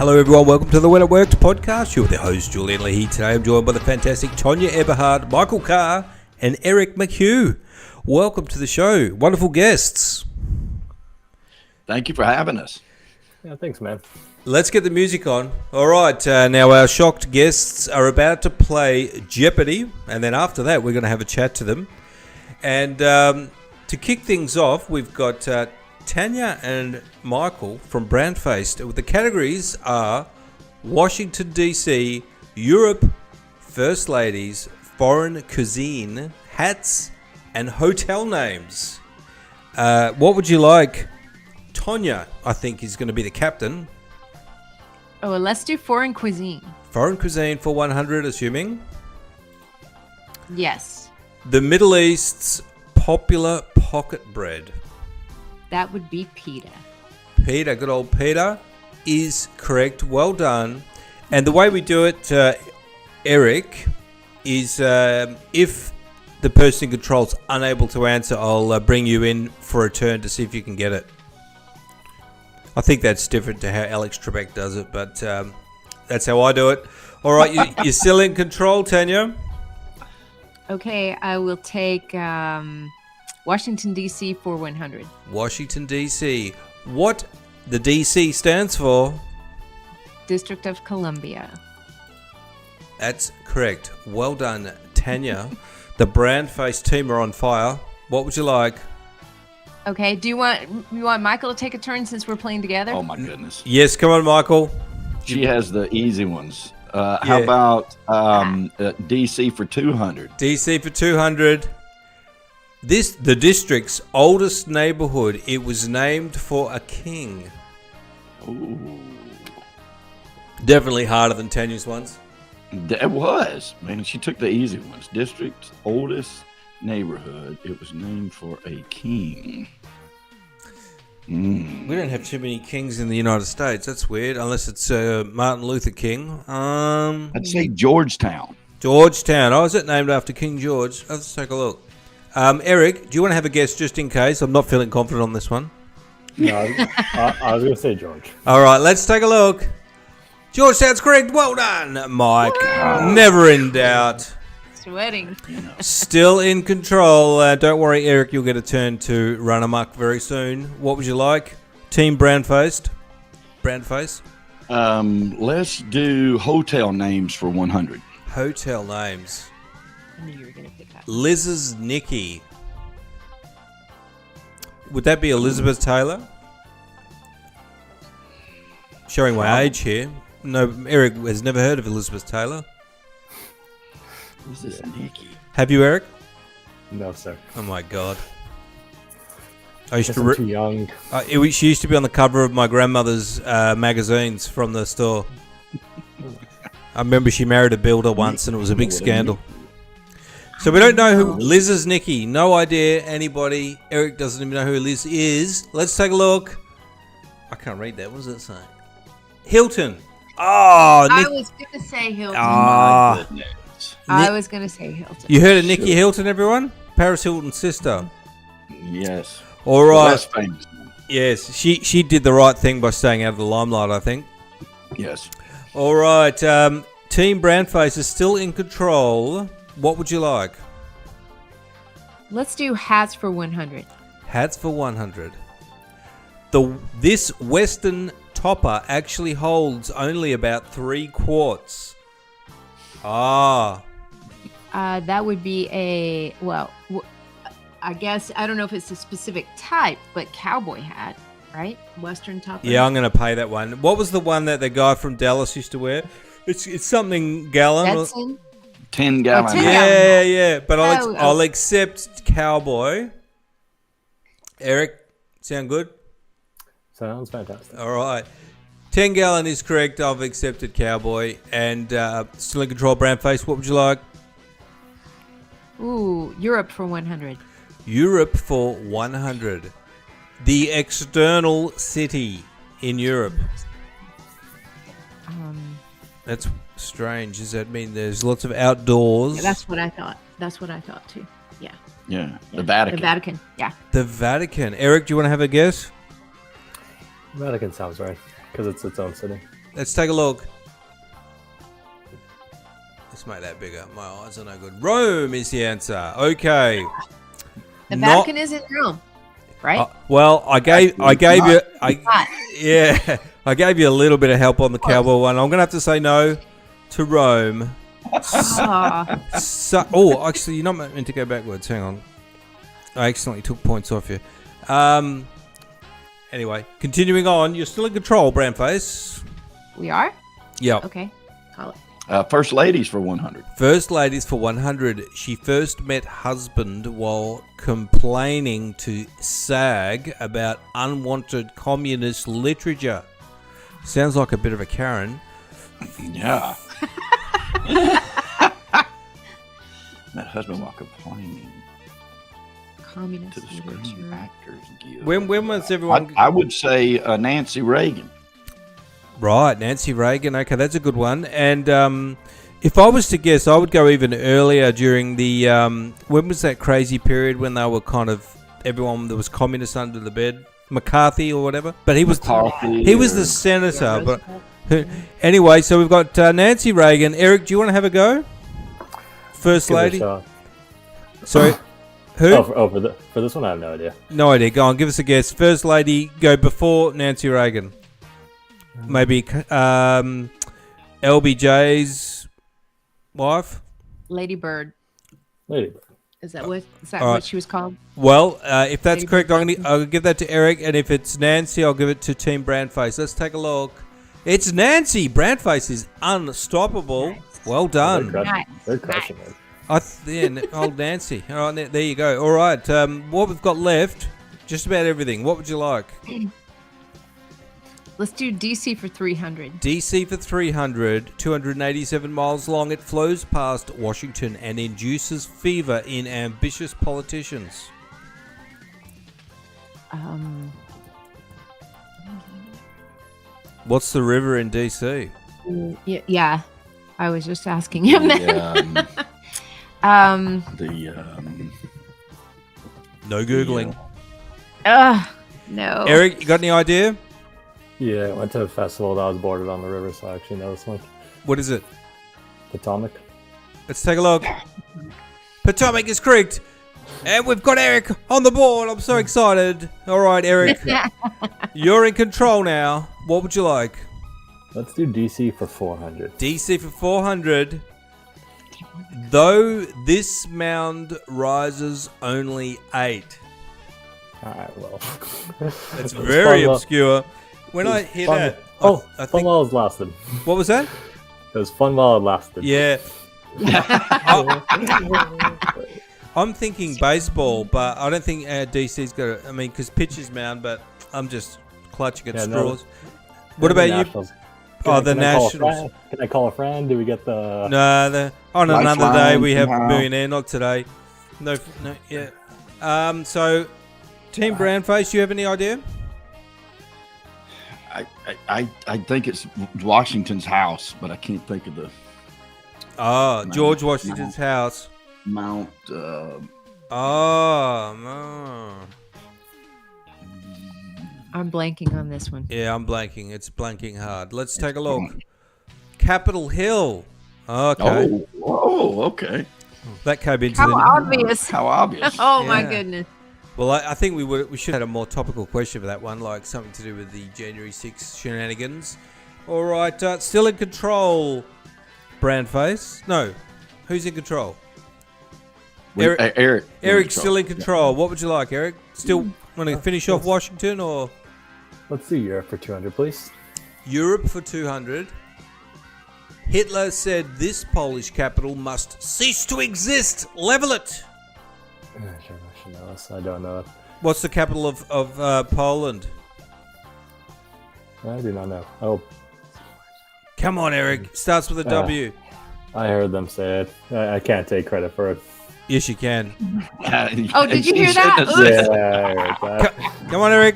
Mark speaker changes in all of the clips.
Speaker 1: Hello everyone, welcome to the When It Works podcast. You're the host, Julian Leahy. Today I'm joined by the fantastic Tonya Eberhart, Michael Carr, and Eric Mchugh. Welcome to the show. Wonderful guests.
Speaker 2: Thank you for having us.
Speaker 3: Yeah, thanks, man.
Speaker 1: Let's get the music on. All right, now our shocked guests are about to play Jeopardy, and then after that we're going to have a chat to them. And to kick things off, we've got Tonya and Michael from BrandFace. The categories are Washington, D.C., Europe, First Ladies, Foreign Cuisine, Hats, and Hotel Names. What would you like? Tonya, I think, is going to be the captain.
Speaker 4: Oh, well, let's do foreign cuisine.
Speaker 1: Foreign cuisine for 100, assuming.
Speaker 4: Yes.
Speaker 1: The Middle East's popular pocket bread.
Speaker 4: That would be pita.
Speaker 1: Peter, good old Peter, is correct. Well done. And the way we do it, Eric, is if the person in control's unable to answer, I'll bring you in for a turn to see if you can get it. I think that's different to how Alex Trebek does it, but that's how I do it. All right, you're still in control, Tonya?
Speaker 4: Okay, I will take Washington, D.C. for 100.
Speaker 1: Washington, D.C. What the D.C. stands for?
Speaker 4: District of Columbia.
Speaker 1: That's correct. Well done, Tonya. The BrandFace team are on fire. What would you like?
Speaker 4: Okay, you want Michael to take a turn since we're playing together?
Speaker 2: Oh my goodness.
Speaker 1: Yes, come on, Michael.
Speaker 2: She has the easy ones. How about DC for 200?
Speaker 1: DC for 200. The district's oldest neighborhood. It was named for a king.
Speaker 2: Ooh.
Speaker 1: Definitely harder than Tanya's ones.
Speaker 2: That was. Man, she took the easy ones. District's oldest neighborhood. It was named for a king.
Speaker 1: We don't have too many kings in the United States. That's weird, unless it's Martin Luther King.
Speaker 2: I'd say Georgetown.
Speaker 1: Georgetown. Oh, is it named after King George? Let's take a look. Eric, do you want to have a guess just in case? I'm not feeling confident on this one.
Speaker 3: No, I was going to say George.
Speaker 1: All right, let's take a look. Georgetown's correct. Well done, Mike.
Speaker 4: Woo!
Speaker 1: Never in doubt.
Speaker 4: Sweating.
Speaker 1: Still in control. Don't worry, Eric. You'll get a turn to run amok very soon. What would you like? Team BrandFace.
Speaker 2: Let's do hotel names for 100.
Speaker 1: Hotel names.
Speaker 4: I knew you were going to pick that.
Speaker 1: Liz's Nicky. Would that be Elizabeth Taylor? Showing my age here. No, Eric has never heard of Elizabeth Taylor.
Speaker 2: Who's this Nikki?
Speaker 1: Have you, Eric?
Speaker 3: No, sir.
Speaker 1: Oh my God! I used
Speaker 3: I'm too young.
Speaker 1: She used to be on the cover of my grandmother's magazines from the store. I remember she married a builder once, and it was a big scandal. So we don't know who Liz is. Nikki, no idea. Anybody? Eric doesn't even know who Liz is. Let's take a look. I can't read that. What does it say? Hilton. Oh,
Speaker 4: I was going to say Hilton.
Speaker 1: Ah.
Speaker 4: I was going to say Hilton.
Speaker 1: You heard of Nikki Hilton, everyone? Paris Hilton's sister.
Speaker 2: Yes.
Speaker 1: All right.
Speaker 2: Less famous.
Speaker 1: Yes, she did the right thing by staying out of the limelight, I think.
Speaker 2: Yes.
Speaker 1: All right. Team BrandFace is still in control. What would you like?
Speaker 4: Let's do hats for 100.
Speaker 1: Hats for 100. This Western topper actually holds only about 3 quarts.
Speaker 4: That would be I guess, I don't know if it's a specific type, but cowboy hat, right? Western topper.
Speaker 1: Yeah, I'm going to pay that one. What was the one that the guy from Dallas used to wear? It's something gallon.
Speaker 4: Stetson?
Speaker 2: 10 gallon.
Speaker 1: Yeah. But I'll accept cowboy. Eric, sound good?
Speaker 3: Sounds fantastic.
Speaker 1: All right. 10 gallon is correct. I've accepted cowboy. And still in control, BrandFace. What would you like?
Speaker 4: Ooh, Europe for 100.
Speaker 1: Europe for 100. The external city in Europe. That's strange. Does that mean there's lots of outdoors?
Speaker 4: Yeah, that's what I thought. Too. Yeah.
Speaker 2: Yeah. The Vatican.
Speaker 4: The Vatican. Yeah.
Speaker 1: The Vatican. Eric, do you want to have a guess?
Speaker 3: Vatican sounds right, because it's its own city.
Speaker 1: Let's take a look. Let's make that bigger. My eyes are no good. Rome is the answer. Okay.
Speaker 4: The Vatican is in Rome, right?
Speaker 1: Well, I gave you
Speaker 4: Not.
Speaker 1: yeah, I gave you a little bit of help on the cowboy one. I'm gonna have to say no to Rome. Actually, you're not meant to go backwards. Hang on. I accidentally took points off you. Anyway, continuing on. You're still in control, BrandFace.
Speaker 4: We are?
Speaker 1: Yep.
Speaker 4: Okay. Call it.
Speaker 2: First ladies for 100.
Speaker 1: First ladies for 100. She first met husband while complaining to SAG about unwanted communist literature. Sounds like a bit of a Karen.
Speaker 2: Yeah. That husband while complaining
Speaker 4: Communist
Speaker 2: to the Screen
Speaker 4: literature.
Speaker 2: Actors Guild.
Speaker 1: When was everyone?
Speaker 2: I would say Nancy Reagan.
Speaker 1: Right, Nancy Reagan. Okay, that's a good one. And if I was to guess, I would go even earlier during the when was that crazy period when they were kind of everyone that was communist under the bed, McCarthy or whatever. But he was the senator. But anyway, so we've got Nancy Reagan. Eric, do you want to have a go? First lady. Sorry, who?
Speaker 3: For this one, I have no idea.
Speaker 1: No idea. Go on, give us a guess. First lady, go before Nancy Reagan. Maybe LBJ's wife.
Speaker 4: Lady Bird.
Speaker 3: Lady Bird.
Speaker 4: Is that what
Speaker 1: All right.
Speaker 4: she was called?
Speaker 1: Well, if that's
Speaker 4: Lady
Speaker 1: correct,
Speaker 4: Bird.
Speaker 1: I'll give that to Eric, and if it's Nancy, I'll give it to Team BrandFace. Let's take a look. It's Nancy. BrandFace is unstoppable.
Speaker 4: Nice.
Speaker 1: Well done.
Speaker 3: They're crushing it.
Speaker 1: Old Nancy. All right, there you go. All right, what we've got left, just about everything. What would you like?
Speaker 4: Let's do DC for 300.
Speaker 1: DC for 300, 287 miles long. It flows past Washington and induces fever in ambitious politicians. What's the river in DC?
Speaker 4: Yeah. I was just asking him that.
Speaker 1: No Googling.
Speaker 4: No.
Speaker 1: Eric, you got any idea?
Speaker 3: Yeah, I went to a festival that was bordered on the river, so I actually know this one.
Speaker 1: What is it?
Speaker 3: Potomac.
Speaker 1: Let's take a look. Potomac is correct. And we've got Eric on the board. I'm so excited. All right, Eric. You're in control now. What would you like?
Speaker 3: Let's do DC for 400.
Speaker 1: DC for 400. Though this mound rises only 8.
Speaker 3: Alright, well.
Speaker 1: That's very obscure. When I hear that, I
Speaker 3: fun
Speaker 1: think.
Speaker 3: while it lasted.
Speaker 1: What was that?
Speaker 3: It was fun while it lasted.
Speaker 1: Yeah. I'm thinking baseball, but I don't think DC's got it. I mean, because pitcher's mound, but I'm just clutching at straws. What about you? The Nationals.
Speaker 3: Can I call a friend? Do we get the...
Speaker 1: No, on another
Speaker 2: Lifeline
Speaker 1: day we have
Speaker 2: somehow.
Speaker 1: Millionaire, not today. No, yeah. So, Team BrandFace, do you have any idea?
Speaker 2: I think it's Washington's house, but I can't think of the
Speaker 1: George Washington's house.
Speaker 2: Mount.
Speaker 1: No.
Speaker 4: I'm blanking on this one.
Speaker 1: Yeah, I'm blanking. It's blanking hard. Let's take a look. Capitol Hill. Okay.
Speaker 2: Oh, okay.
Speaker 1: That came into
Speaker 4: How obvious.
Speaker 2: How obvious.
Speaker 4: Oh, my
Speaker 1: Yeah.
Speaker 4: goodness.
Speaker 1: Well, I think we should have had a more topical question for that one, like something to do with the January 6th shenanigans. All right, still in control, BrandFace. No, who's in control?
Speaker 2: Eric.
Speaker 1: Eric's still in control. What would you like, Eric? Still want to finish off Washington or
Speaker 3: Let's do Europe for 200, please.
Speaker 1: Europe for 200? Hitler said this Polish capital must cease to exist. Level it.
Speaker 3: I should know this. I don't know it.
Speaker 1: What's the capital of Poland?
Speaker 3: I do not know. Oh,
Speaker 1: Come on, Eric. Starts with a W.
Speaker 3: I heard them say it. I can't take credit for it.
Speaker 1: Yes, you can.
Speaker 4: Oh, did you hear that?
Speaker 3: Yeah, I heard that.
Speaker 1: Come on, Eric.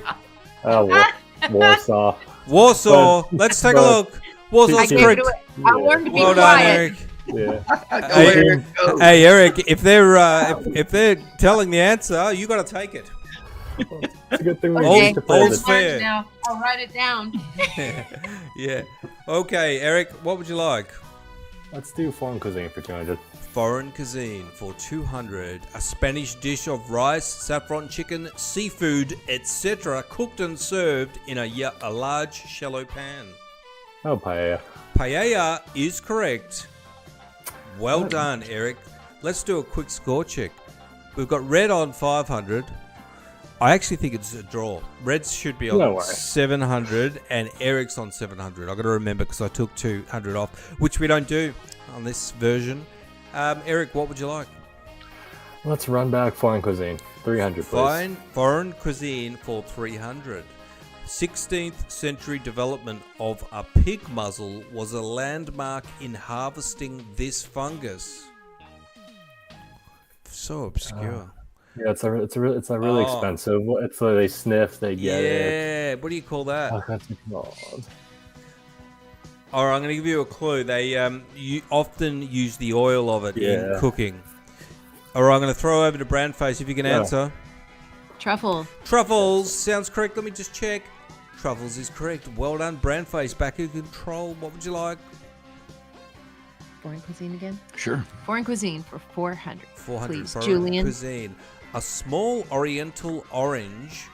Speaker 3: Oh, Warsaw.
Speaker 1: Warsaw. Let's take a look. Warsaw's
Speaker 4: I gave it
Speaker 1: correct.
Speaker 4: away. I learned to be
Speaker 1: Well done,
Speaker 4: quiet.
Speaker 1: Eric.
Speaker 3: Yeah.
Speaker 1: Hey, Eric. If they're telling the answer, you got to take it.
Speaker 3: It's a good thing we
Speaker 4: Okay,
Speaker 3: used to play
Speaker 1: old
Speaker 3: this.
Speaker 1: fair.
Speaker 4: now. I'll write it down.
Speaker 1: Yeah. Okay, Eric, what would you like?
Speaker 3: Let's do foreign cuisine for 200.
Speaker 1: Foreign cuisine for 200. A Spanish dish of rice, saffron chicken, seafood, etc. cooked and served in a large shallow pan.
Speaker 3: Oh, paella.
Speaker 1: Paella is correct. Well done, Eric. Let's do a quick score check. We've got red on 500. I actually think it's a draw. Reds should be on 700 and Eric's on 700. I've got to remember because I took 200 off, which we don't do on this version. Eric, what would you like?
Speaker 3: Let's run back foreign cuisine. 300, please.
Speaker 1: Fine. Foreign cuisine for 300. 16th century development of a pig muzzle was a landmark in harvesting this fungus. So obscure.
Speaker 3: Yeah, it's really expensive. It's like they sniff, they get it.
Speaker 1: Yeah, what do you call that?
Speaker 3: Oh, that's called.
Speaker 1: All right, I'm going to give you a clue. They you often use the oil of it in cooking. All right, I'm going to throw over to BrandFace if you can answer.
Speaker 4: Truffle.
Speaker 1: Truffles sounds correct. Let me just check. Truffles is correct. Well done, BrandFace. Back in control. What would you like?
Speaker 4: Foreign cuisine again?
Speaker 2: Sure.
Speaker 4: Foreign cuisine for 400.
Speaker 1: 400.
Speaker 4: Please,
Speaker 1: Foreign
Speaker 4: Julian.
Speaker 1: cuisine. A small oriental orange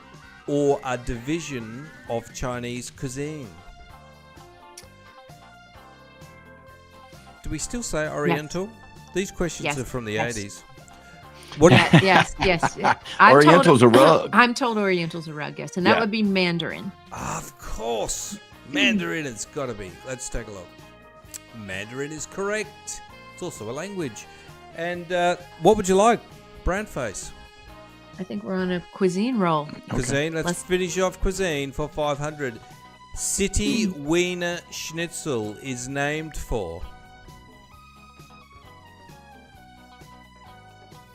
Speaker 1: or a division of Chinese cuisine. Do we still say oriental? Yes. These questions are from the 80s. What?
Speaker 4: Yes.
Speaker 2: Oriental's a rug.
Speaker 4: I'm told Oriental's a rug, yes. And that would be Mandarin.
Speaker 1: Of course. Mandarin it's got to be. Let's take a look. Mandarin is correct. It's also a language. And what would you like, BrandFace?
Speaker 4: I think we're on a cuisine roll.
Speaker 1: Cuisine. Let's finish off cuisine for 500. City Wiener Schnitzel is named for.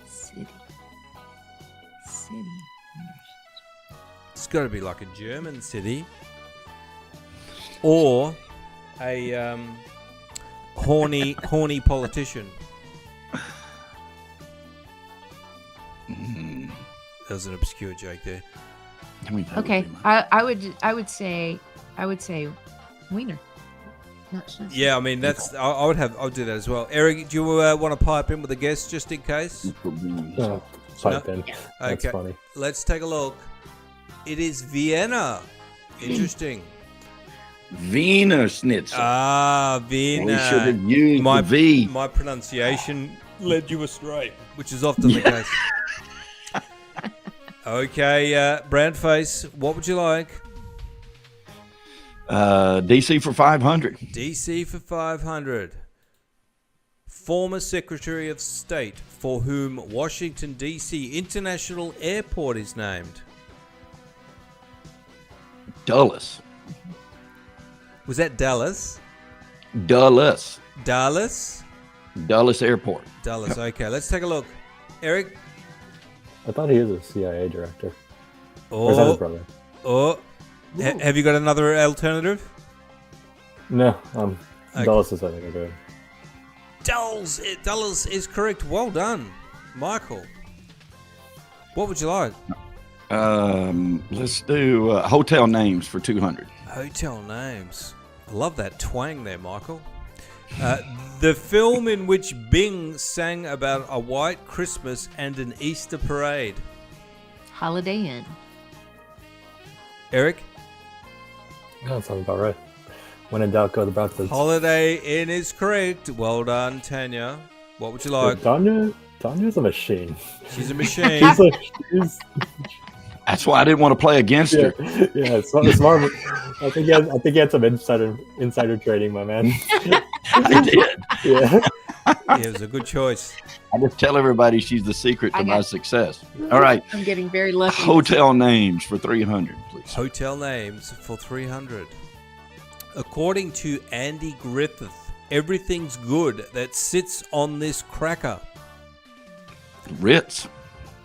Speaker 4: City.
Speaker 1: It's got to be like a German city. Or a horny politician. That was an obscure joke there.
Speaker 4: Okay, I would say wiener. Not sure.
Speaker 1: Yeah, I mean that's I'll do that as well. Eric, do you want to pipe in with a guess just in case?
Speaker 3: Pipe in. That's
Speaker 1: Okay,
Speaker 3: funny.
Speaker 1: let's take a look. It is Vienna. Interesting.
Speaker 2: Wiener Schnitzel.
Speaker 1: Vienna.
Speaker 2: We should have used the V.
Speaker 1: My pronunciation led you astray, which is often the case. Okay, BrandFace, what would you like?
Speaker 2: DC for 500.
Speaker 1: DC for 500. Former Secretary of State for whom Washington, D.C. International Airport is named.
Speaker 2: Dulles.
Speaker 1: Was that Dallas?
Speaker 2: Dulles.
Speaker 1: Dallas?
Speaker 2: Dulles Airport.
Speaker 1: Dallas, okay. Let's take a look. Eric?
Speaker 3: I thought he was a CIA director. Or is that his brother?
Speaker 1: Have you got another alternative?
Speaker 3: No,
Speaker 1: Okay.
Speaker 3: Dulles is I think I'm doing.
Speaker 1: Dallas is correct. Well done, Michael. What would you like?
Speaker 2: Let's do hotel names for 200.
Speaker 1: Hotel names. I love that twang there, Michael. The film in which Bing sang about a white Christmas and an Easter parade.
Speaker 4: Holiday Inn.
Speaker 1: Eric?
Speaker 3: Yeah, that sounds about right. When in doubt, go to Bradford.
Speaker 1: Holiday Inn is correct. Well done, Tanya. What would you like?
Speaker 3: Tanya's a machine.
Speaker 1: She's a machine.
Speaker 3: she's
Speaker 2: That's why I didn't want to play against her.
Speaker 3: Yeah, it's smart. I think he had some insider trading, my man.
Speaker 2: I did.
Speaker 3: Yeah.
Speaker 1: Yeah, it was a good choice.
Speaker 2: I just tell everybody she's the secret to my success. All right.
Speaker 4: I'm getting very lucky.
Speaker 2: Hotel names for 300, please.
Speaker 1: Hotel names for 300. According to Andy Griffith, everything's good that sits on this cracker.
Speaker 2: Ritz.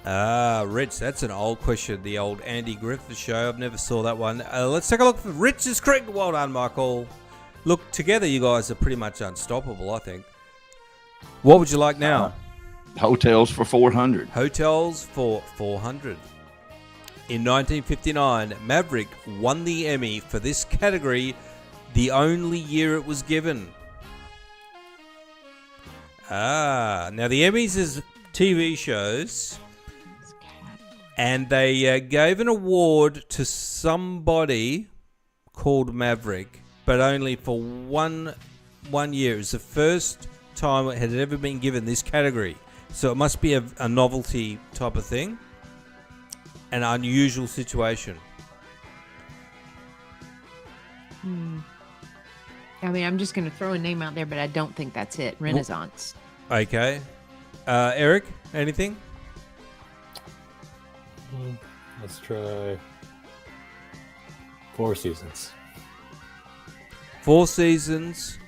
Speaker 1: Ritz. That's an old question. The old Andy Griffith show. I've never saw that one. Let's take a look. Ritz is correct. Well done, Michael. Look, together you guys are pretty much unstoppable, I think. What would you like now?
Speaker 2: Hotels for 400.
Speaker 1: Hotels for 400. In 1959, Maverick won the Emmy for this category The only year it was given. Now the Emmys is TV shows, and they gave an award to somebody called Maverick, but only for one year. It was the first time it had ever been given this category, so it must be a novelty type of thing, an unusual situation.
Speaker 4: I mean, I'm just going to throw a name out there, but I don't think that's it. Renaissance.
Speaker 1: Okay. Eric, anything?
Speaker 3: Let's try Four Seasons.
Speaker 1: Four Seasons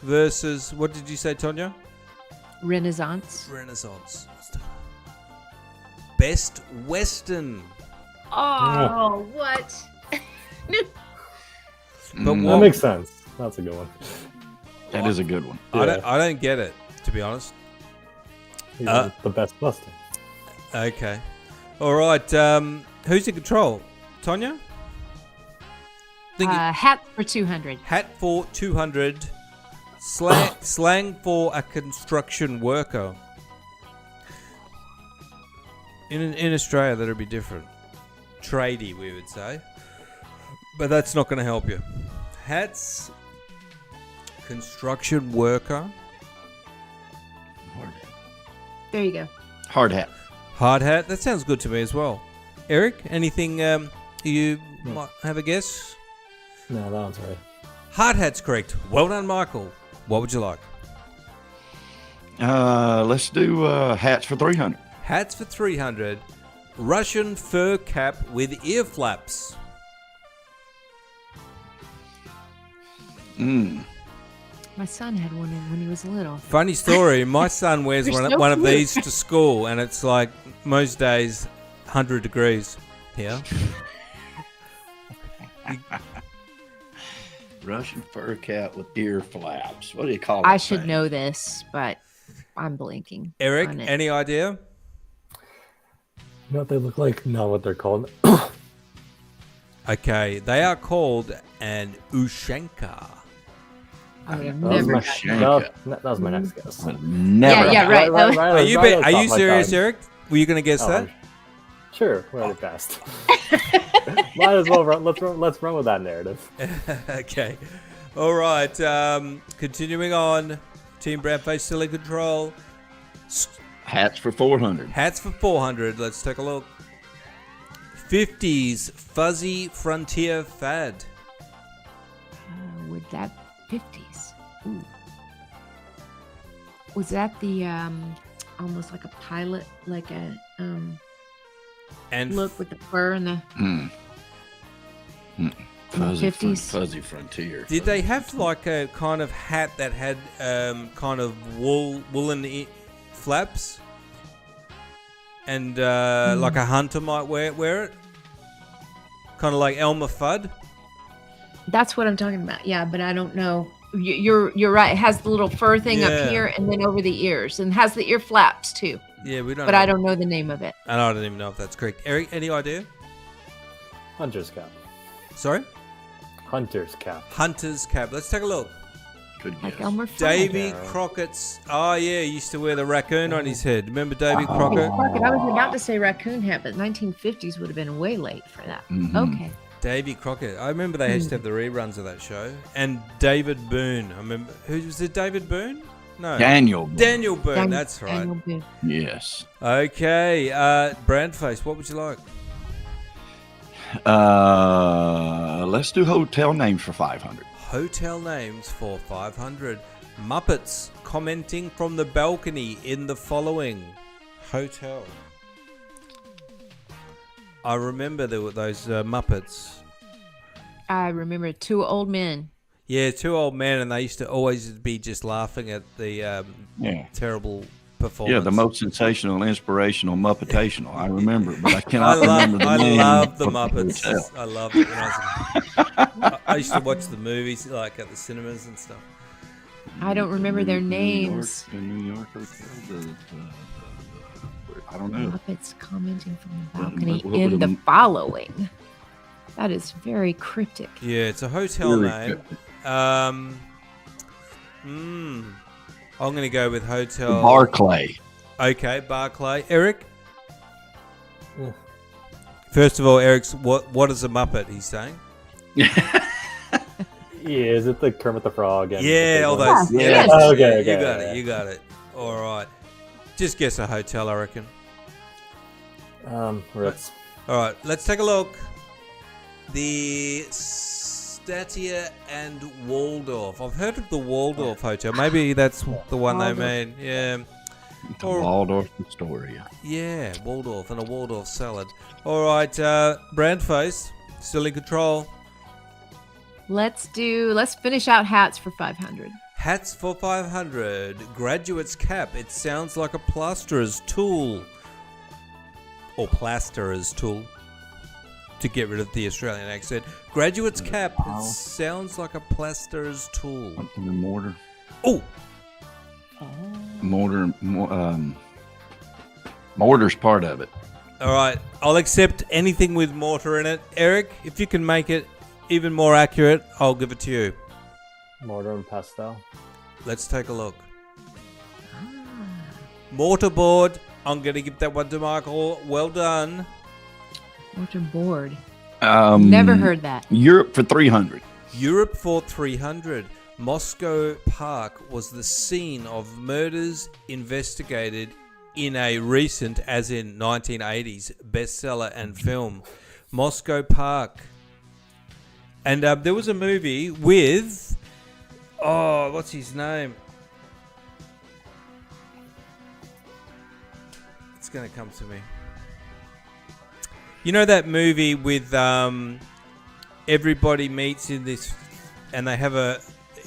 Speaker 1: versus, what did you say, Tonya?
Speaker 4: Renaissance.
Speaker 1: Renaissance. Best Western.
Speaker 4: Oh, what?
Speaker 1: But
Speaker 3: That makes sense. That's a good one.
Speaker 2: That is a good one.
Speaker 3: Yeah.
Speaker 1: I don't get it, to be honest.
Speaker 3: He's the best Western.
Speaker 1: Okay. All right. Who's in control? Tonya?
Speaker 4: Hat for 200.
Speaker 1: Hat for 200. Slang for a construction worker. In Australia, that'd be different. Tradie, we would say. But that's not going to help you. Hats, construction worker.
Speaker 4: There you go.
Speaker 2: Hard hat.
Speaker 1: Hard hat. That sounds good to me as well. Eric, anything you might have a guess?
Speaker 3: No, that one's right.
Speaker 1: Hard hat's correct. Well done, Michael. What would you like?
Speaker 2: Let's do hats for 300.
Speaker 1: Hats for 300. Russian fur cap with ear flaps.
Speaker 4: My son had one when he was little.
Speaker 1: Funny story. My son wears
Speaker 4: They're
Speaker 1: one
Speaker 4: so
Speaker 1: of
Speaker 4: cute.
Speaker 1: these to school, and it's like most days 100 degrees here.
Speaker 2: Russian fur cap with ear flaps. What do you call it?
Speaker 4: I should know this, but I'm blinking.
Speaker 1: Eric,
Speaker 4: on it.
Speaker 1: any idea?
Speaker 3: You know what they look like? Not what they're called.
Speaker 1: Okay, they are called an Ushanka.
Speaker 4: I would have
Speaker 3: That was,
Speaker 4: never
Speaker 3: my,
Speaker 2: Shanka.
Speaker 3: that was my next guess.
Speaker 2: Never.
Speaker 4: Yeah, right.
Speaker 1: Are you serious, Eric? Were you going to guess that?
Speaker 3: Sure, we're already past. Might as well run. Let's run with that narrative.
Speaker 1: Okay. All right. Continuing on. Team BrandFace still in control.
Speaker 2: Hats for 400.
Speaker 1: Hats for 400. Let's take a look. 50s fuzzy frontier fad.
Speaker 4: Would that 50s? Ooh. Was that the almost like a pilot, like a
Speaker 1: And
Speaker 4: look with the fur and the
Speaker 2: Fuzzy,
Speaker 4: 50s?
Speaker 2: fuzzy frontier.
Speaker 1: did they have like a kind of hat that had kind of woolen flaps? And like a hunter might wear it? Kind of like Elmer Fudd?
Speaker 4: That's what I'm talking about. Yeah, but I don't know. You're right. It has the little fur thing
Speaker 1: Yeah.
Speaker 4: up here and then over the ears, and has the ear flaps too.
Speaker 1: Yeah, we don't
Speaker 4: But
Speaker 1: know.
Speaker 4: I don't know the name of it.
Speaker 1: And I don't even know if that's correct. Eric, any idea?
Speaker 3: Hunter's cap.
Speaker 1: Sorry?
Speaker 3: Hunter's cap.
Speaker 1: Hunter's cap. Let's take a look.
Speaker 2: Good
Speaker 4: Like
Speaker 2: guess.
Speaker 4: Elmer Fudd.
Speaker 1: Davy
Speaker 3: Yeah.
Speaker 1: Crockett's. Oh, yeah, he used to wear the raccoon on his head. Remember Davy Crockett?
Speaker 4: I was about to say raccoon hat, but 1950s would have been way late for that.
Speaker 2: Mhm.
Speaker 4: Okay.
Speaker 1: Davy Crockett. I remember they used to have the reruns of that show. And David Boone. I remember. Who was it? David Boone? No.
Speaker 2: Daniel.
Speaker 1: Daniel Boone. That's right.
Speaker 4: Daniel Boone.
Speaker 2: Yes.
Speaker 1: Okay. BrandFace, what would you like?
Speaker 2: Let's do hotel names for 500.
Speaker 1: Hotel names for 500. Muppets commenting from the balcony in the following hotel. I remember there were those Muppets.
Speaker 4: I remember two old men.
Speaker 1: Yeah, two old men, and they used to always be just laughing at the
Speaker 2: Yeah.
Speaker 1: terrible performance.
Speaker 2: Yeah, the most sensational, inspirational, Muppetational. I remember it, but I cannot remember the
Speaker 1: I
Speaker 2: name
Speaker 1: love the
Speaker 2: of
Speaker 1: Muppets.
Speaker 2: hotel.
Speaker 1: I loved it when I used to watch the movies like at the cinemas and stuff.
Speaker 4: I don't remember their
Speaker 2: New York-
Speaker 4: names.
Speaker 2: The New York hotel. I don't know.
Speaker 4: Muppets commenting from the
Speaker 2: What
Speaker 4: balcony
Speaker 2: would
Speaker 4: in the
Speaker 2: them-
Speaker 4: following. That is very cryptic.
Speaker 1: Yeah, it's a hotel
Speaker 2: Really
Speaker 1: name, I'm going to go with hotel.
Speaker 2: Barclay.
Speaker 1: Okay, Barclay. Eric?
Speaker 3: Yeah.
Speaker 1: First of all, Eric's what is a Muppet, he's saying?
Speaker 3: Yeah, is it the Kermit the Frog? And
Speaker 1: Yeah,
Speaker 3: the
Speaker 1: all
Speaker 3: big one?
Speaker 1: those.
Speaker 2: Yeah.
Speaker 1: Yeah,
Speaker 3: Oh, okay,
Speaker 1: you
Speaker 3: okay,
Speaker 1: got
Speaker 3: yeah.
Speaker 1: it. You got it. All right. Just guess a hotel, I reckon.
Speaker 3: Ritz.
Speaker 1: All right, let's take a look. The Statia and Waldorf. I've heard of the Waldorf Hotel. Maybe that's the one they
Speaker 4: Waldorf.
Speaker 1: made. Yeah.
Speaker 2: To
Speaker 1: Or-
Speaker 2: Waldorf Astoria.
Speaker 1: Yeah, Waldorf and a Waldorf salad. All right, BrandFace, still in control.
Speaker 4: Let's finish out hats for 500.
Speaker 1: Hats for 500. Graduate's cap. It sounds like a plasterer's tool. Or plasterer's tool. To get rid of the Australian accent. Graduate's cap. It sounds like a plasterer's tool.
Speaker 2: Something in mortar.
Speaker 1: Oh!
Speaker 2: Mortar's part of it.
Speaker 1: All right, I'll accept anything with mortar in it. Eric, if you can make it even more accurate, I'll give it to you.
Speaker 3: Mortar and pestle.
Speaker 1: Let's take a look. Mortarboard. I'm going to give that one to Michael. Well done.
Speaker 4: Mortar board.
Speaker 2: Um,
Speaker 4: Never heard that.
Speaker 2: Europe for 300.
Speaker 1: Europe for 300. Moscow Park was the scene of murders investigated in a recent, as in 1980s, bestseller and film. Moscow Park. And there was a movie with... Oh, what's his name? It's going to come to me. You know that movie with everybody meets in this... And they have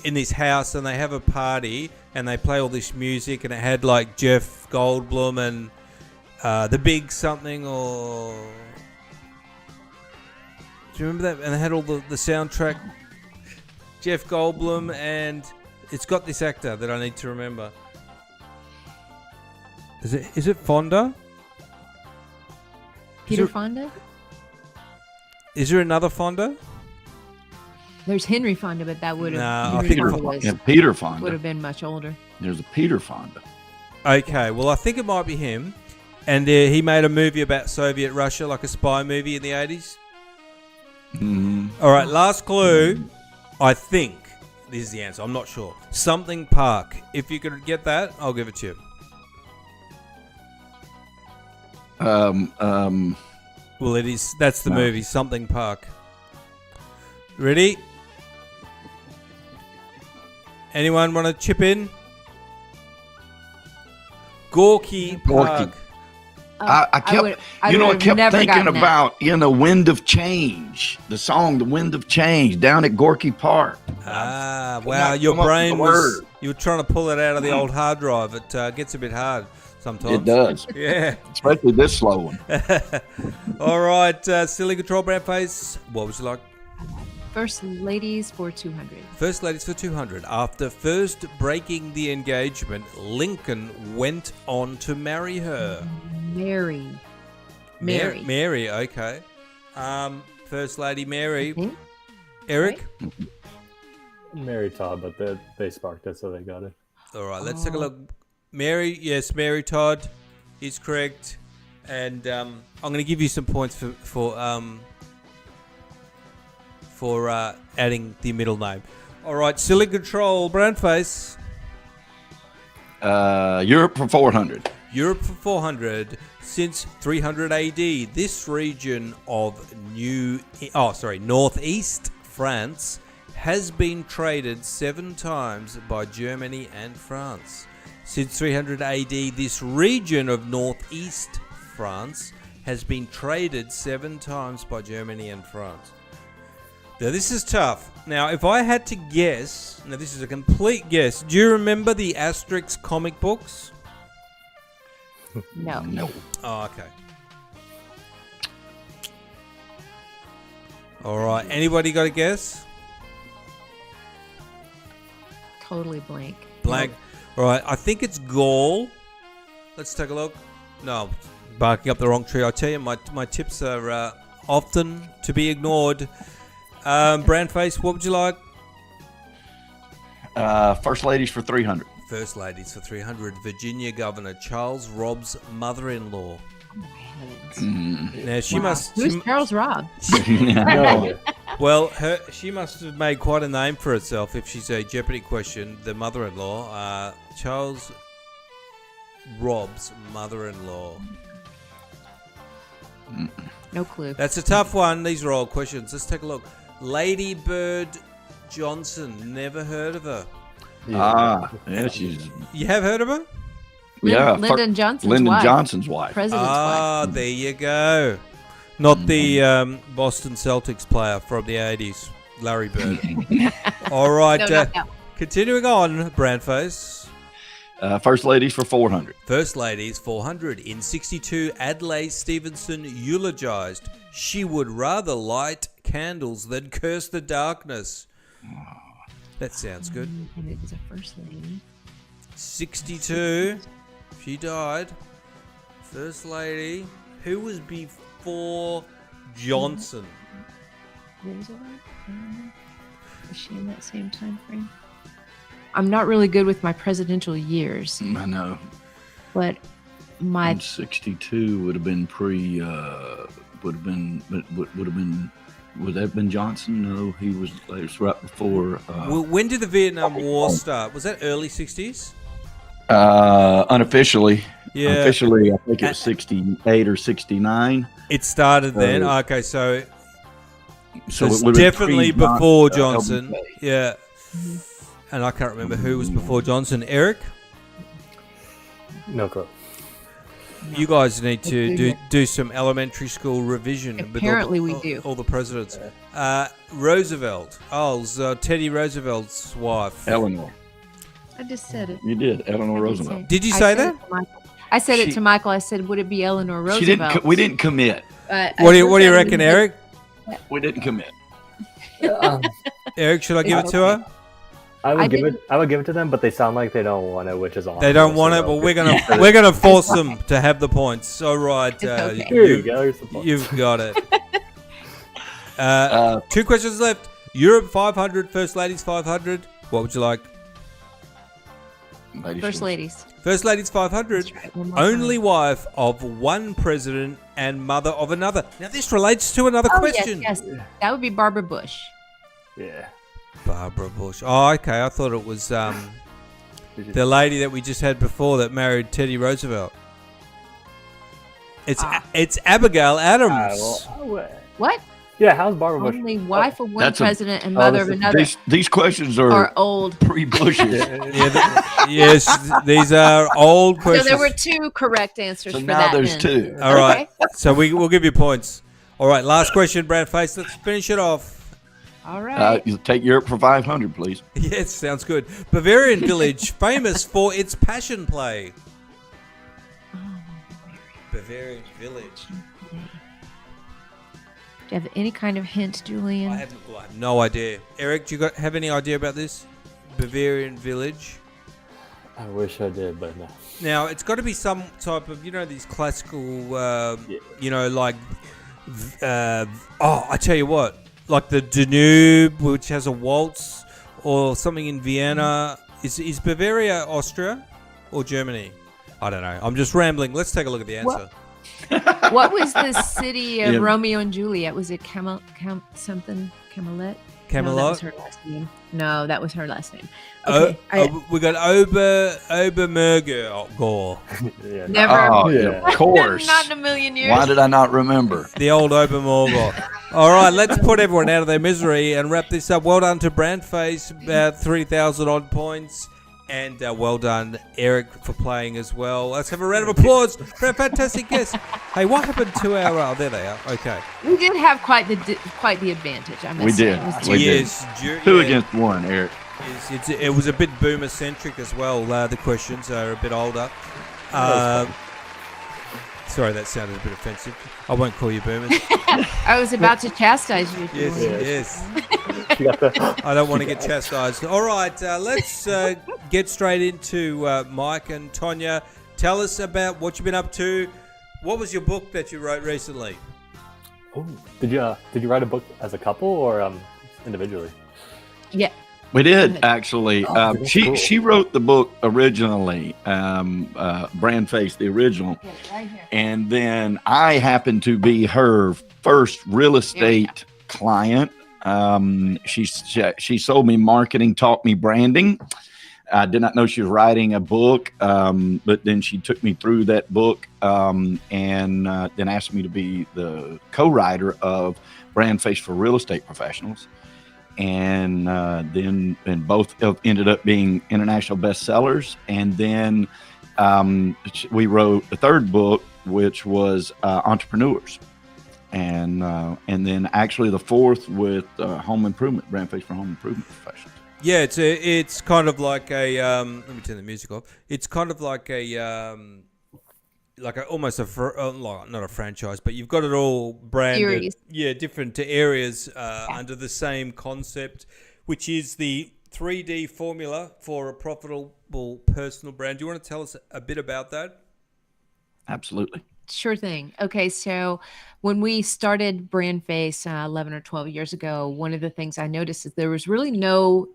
Speaker 1: in this house, and they have a party, and they play all this music, and it had like Jeff Goldblum and the Big Something, or do you remember that? And they had all the soundtrack. Jeff Goldblum, and it's got this actor that I need to remember. Is it Fonda?
Speaker 4: Peter Fonda?
Speaker 1: Is there another Fonda?
Speaker 4: There's Henry Fonda, but that would have
Speaker 1: No, I
Speaker 4: Henry
Speaker 1: think
Speaker 4: Fonda
Speaker 2: Peter
Speaker 4: would
Speaker 2: Fonda.
Speaker 4: have been much older.
Speaker 2: There's a Peter Fonda.
Speaker 1: Okay, well I think it might be him, and he made a movie about Soviet Russia, like a spy movie in the 80s.
Speaker 2: Mm-hmm.
Speaker 1: All right, last clue. I think this is the answer. I'm not sure. Something Park. If you could get that, I'll give it to you. Well, it is. That's the movie. Something Park. Ready? Anyone want to chip in? Gorky Park.
Speaker 2: I kept, I kept thinking about, Wind of Change, the song, The Wind of Change, down at Gorky Park.
Speaker 1: Wow, your brain was, you were trying to pull it out of the old hard drive. It gets a bit hard sometimes.
Speaker 2: It does.
Speaker 1: Yeah.
Speaker 2: Especially this slow one.
Speaker 1: All right, Silly Control BrandFace, what would you like?
Speaker 4: First ladies for 200.
Speaker 1: First ladies for 200. After first breaking the engagement, Lincoln went on to marry her.
Speaker 4: Mary.
Speaker 1: Mary, okay. First lady Mary.
Speaker 4: Mhm.
Speaker 1: Eric?
Speaker 3: Mary Todd, but they sparked it, so they got it.
Speaker 1: All right, let's take a look. Mary, yes, Mary Todd is correct. And I'm going to give you some points for adding the middle name. All right, Silly Control, BrandFace.
Speaker 2: Europe for 400.
Speaker 1: Europe for 400. Since 300 AD, this region of northeast France has been traded 7 times by Germany and France. Since 300 AD, this region of northeast France has been traded 7 times by Germany and France. Now, this is tough. Now, if I had to guess, now this is a complete guess. Do you remember the Asterix comic books?
Speaker 4: No.
Speaker 2: No.
Speaker 1: Oh, okay. All right. Anybody got a guess?
Speaker 4: Totally blank.
Speaker 1: Blank. All right. I think it's Gaul. Let's take a look. No, barking up the wrong tree. I tell you, my tips are often to be ignored. BrandFace, what would you like?
Speaker 2: First ladies for 300.
Speaker 1: First ladies for 300. Virginia Governor Charles Robb's mother-in-law.
Speaker 4: Oh, my heavens.
Speaker 1: Now she must.
Speaker 4: Who's Charles Robb?
Speaker 3: No.
Speaker 1: Well, she must have made quite a name for herself if she's a Jeopardy question. The mother-in-law, Charles Robb's mother-in-law.
Speaker 4: No clue.
Speaker 1: That's a tough one. These are all questions. Let's take a look. Lady Bird Johnson. Never heard of her.
Speaker 2: Yeah, she's.
Speaker 1: You have heard of her?
Speaker 4: Lyndon Johnson's
Speaker 2: Lyndon
Speaker 4: wife.
Speaker 2: Johnson's wife.
Speaker 4: President's wife.
Speaker 1: There you go. Not the Boston Celtics player from the 80s, Larry Bird. All right.
Speaker 4: No.
Speaker 1: Continuing on, BrandFace.
Speaker 2: First ladies for 400.
Speaker 1: First ladies, 400. In 62, Adlai Stevenson eulogized, "She would rather light candles than curse the darkness." That sounds good.
Speaker 4: And it was a first lady.
Speaker 1: 62, she died. First lady. Who was before Johnson?
Speaker 4: Roosevelt? Was she in that same time frame? I'm not really good with my presidential years,
Speaker 2: I know.
Speaker 4: but my
Speaker 2: And 62 would have been would that have been Johnson? No, it was right before.
Speaker 1: Well, when did the Vietnam War start? Was that early 60s?
Speaker 2: Unofficially.
Speaker 1: Yeah.
Speaker 2: Unofficially, I think it was 68 or 69.
Speaker 1: It started then. Okay, so
Speaker 2: So
Speaker 1: it's
Speaker 2: it would have been
Speaker 1: definitely
Speaker 2: pre-
Speaker 1: before
Speaker 2: uh,
Speaker 1: Johnson.
Speaker 2: LBJ.
Speaker 1: Yeah. And I can't remember who was before Johnson. Eric,
Speaker 3: No clue.
Speaker 1: you guys need to do some elementary school revision.
Speaker 4: Apparently we
Speaker 1: with
Speaker 4: do.
Speaker 1: all the presidents. Roosevelt. Teddy Roosevelt's wife.
Speaker 2: Eleanor.
Speaker 4: I just said it.
Speaker 2: You did. Eleanor
Speaker 4: I did say
Speaker 2: Roosevelt.
Speaker 4: it.
Speaker 1: Did you
Speaker 4: I
Speaker 1: say
Speaker 4: said
Speaker 1: that?
Speaker 4: it to Michael. I said it
Speaker 2: She-
Speaker 4: to Michael. I said, would it be Eleanor Roosevelt?
Speaker 2: She didn't. We didn't commit.
Speaker 1: What do you reckon, Eric?
Speaker 2: We didn't commit.
Speaker 1: Eric, should I give it to her?
Speaker 3: I would
Speaker 4: I
Speaker 3: give
Speaker 4: didn't-
Speaker 3: it. I would give it to them, but they sound like they don't want it, which is awesome.
Speaker 1: They don't want it, but we're gonna force them to have the points. All right,
Speaker 4: It's okay.
Speaker 3: Here you go. Here's the point.
Speaker 1: you've got it. Two questions left. Europe 500, First Ladies 500. What would you like?
Speaker 4: First ladies.
Speaker 1: First Ladies 500.
Speaker 4: Let's try it one more
Speaker 1: Only
Speaker 4: time.
Speaker 1: wife of one president and mother of another. Now this relates to another
Speaker 4: Oh,
Speaker 1: question.
Speaker 4: yes. That would be Barbara Bush.
Speaker 3: Yeah.
Speaker 1: Barbara Bush. Oh, okay. I thought it was the lady that we just had before that married Teddy Roosevelt. It's Abigail Adams.
Speaker 4: What?
Speaker 3: Yeah. How's Barbara Bush?
Speaker 4: Only wife of one
Speaker 2: That's
Speaker 4: president and mother of another.
Speaker 2: These questions
Speaker 4: Or
Speaker 2: are
Speaker 4: old.
Speaker 2: pre-Bushes.
Speaker 1: Yes, these are old
Speaker 4: So
Speaker 1: questions.
Speaker 4: there were two correct answers
Speaker 2: So
Speaker 4: for
Speaker 2: now
Speaker 4: that.
Speaker 2: there's
Speaker 4: then.
Speaker 2: two.
Speaker 1: All right.
Speaker 4: Okay.
Speaker 1: So we'll give you points. All right. Last question, BrandFace. Let's finish it off.
Speaker 4: All right.
Speaker 2: You take Europe for 500, please.
Speaker 1: Yes, sounds good. Bavarian village, famous for its passion play. Bavarian village.
Speaker 4: Do you have any kind of hint, Julian?
Speaker 1: I have no idea. Eric, do you have any idea about this? Bavarian village.
Speaker 3: I wish I did, but no.
Speaker 1: Now, it's got to be some type of, these classical, like, I tell you what, like the Danube, which has a waltz, or something in Vienna. Is Bavaria Austria or Germany? I don't know. I'm just rambling. Let's take a look at the answer.
Speaker 4: What was the city of
Speaker 2: Yeah.
Speaker 4: Romeo and Juliet? Was it Camelot?
Speaker 1: Camelot?
Speaker 4: No, that was her last name. No, that was her last name.
Speaker 1: Oh,
Speaker 4: Okay.
Speaker 1: we got Obermergor.
Speaker 3: Yeah.
Speaker 4: Never.
Speaker 2: Oh,
Speaker 3: Yeah.
Speaker 2: of course.
Speaker 4: Not in a million years.
Speaker 2: Why did I not remember?
Speaker 1: The old Obermergor. All right, let's put everyone out of their misery and wrap this up. Well done to BrandFace, about 3,000 odd points. And well done, Eric, for playing as well. Let's have a round of applause for our fantastic guest. Hey, what happened to our... Oh, there they are. Okay.
Speaker 4: We did have quite the advantage. I must
Speaker 2: We
Speaker 4: say.
Speaker 2: did.
Speaker 4: It was
Speaker 2: We did.
Speaker 1: Yes.
Speaker 2: Two against one, Eric.
Speaker 1: Yes, it was a bit boomer-centric as well. The questions are a bit older. Sorry, that sounded a bit offensive. I won't call you boomers.
Speaker 4: I was about to chastise you.
Speaker 1: Yes.
Speaker 3: You got the-
Speaker 1: I don't want to get chastised. All right, let's get straight into Mike and Tonya. Tell us about what you've been up to. What was your book that you wrote recently?
Speaker 3: Oh, did you write a book as a couple or individually?
Speaker 4: Yeah.
Speaker 2: We did actually.
Speaker 3: Cool.
Speaker 2: She wrote the book originally, BrandFace, the original,
Speaker 4: right here.
Speaker 2: and then I happened to be her first real estate client. She sold me marketing, taught me branding. I did not know she was writing a book, but then she took me through that book and then asked me to be the co-writer of BrandFace for real estate professionals. And then both ended up being international bestsellers. And then we wrote the third book, which was Entrepreneurs. And then actually the fourth with home improvement, BrandFace for home improvement professionals.
Speaker 1: Yeah, it's kind of like a let me turn the music off. It's kind of like almost not a franchise, but you've got it all branded.
Speaker 4: Series.
Speaker 1: Yeah, different areas under the same concept, which is the 3D formula for a profitable personal brand. Do you want to tell us a bit about that?
Speaker 2: Absolutely.
Speaker 4: Sure thing. Okay, so when we started BrandFace 11 or 12 years ago, one of the things I noticed is there was really no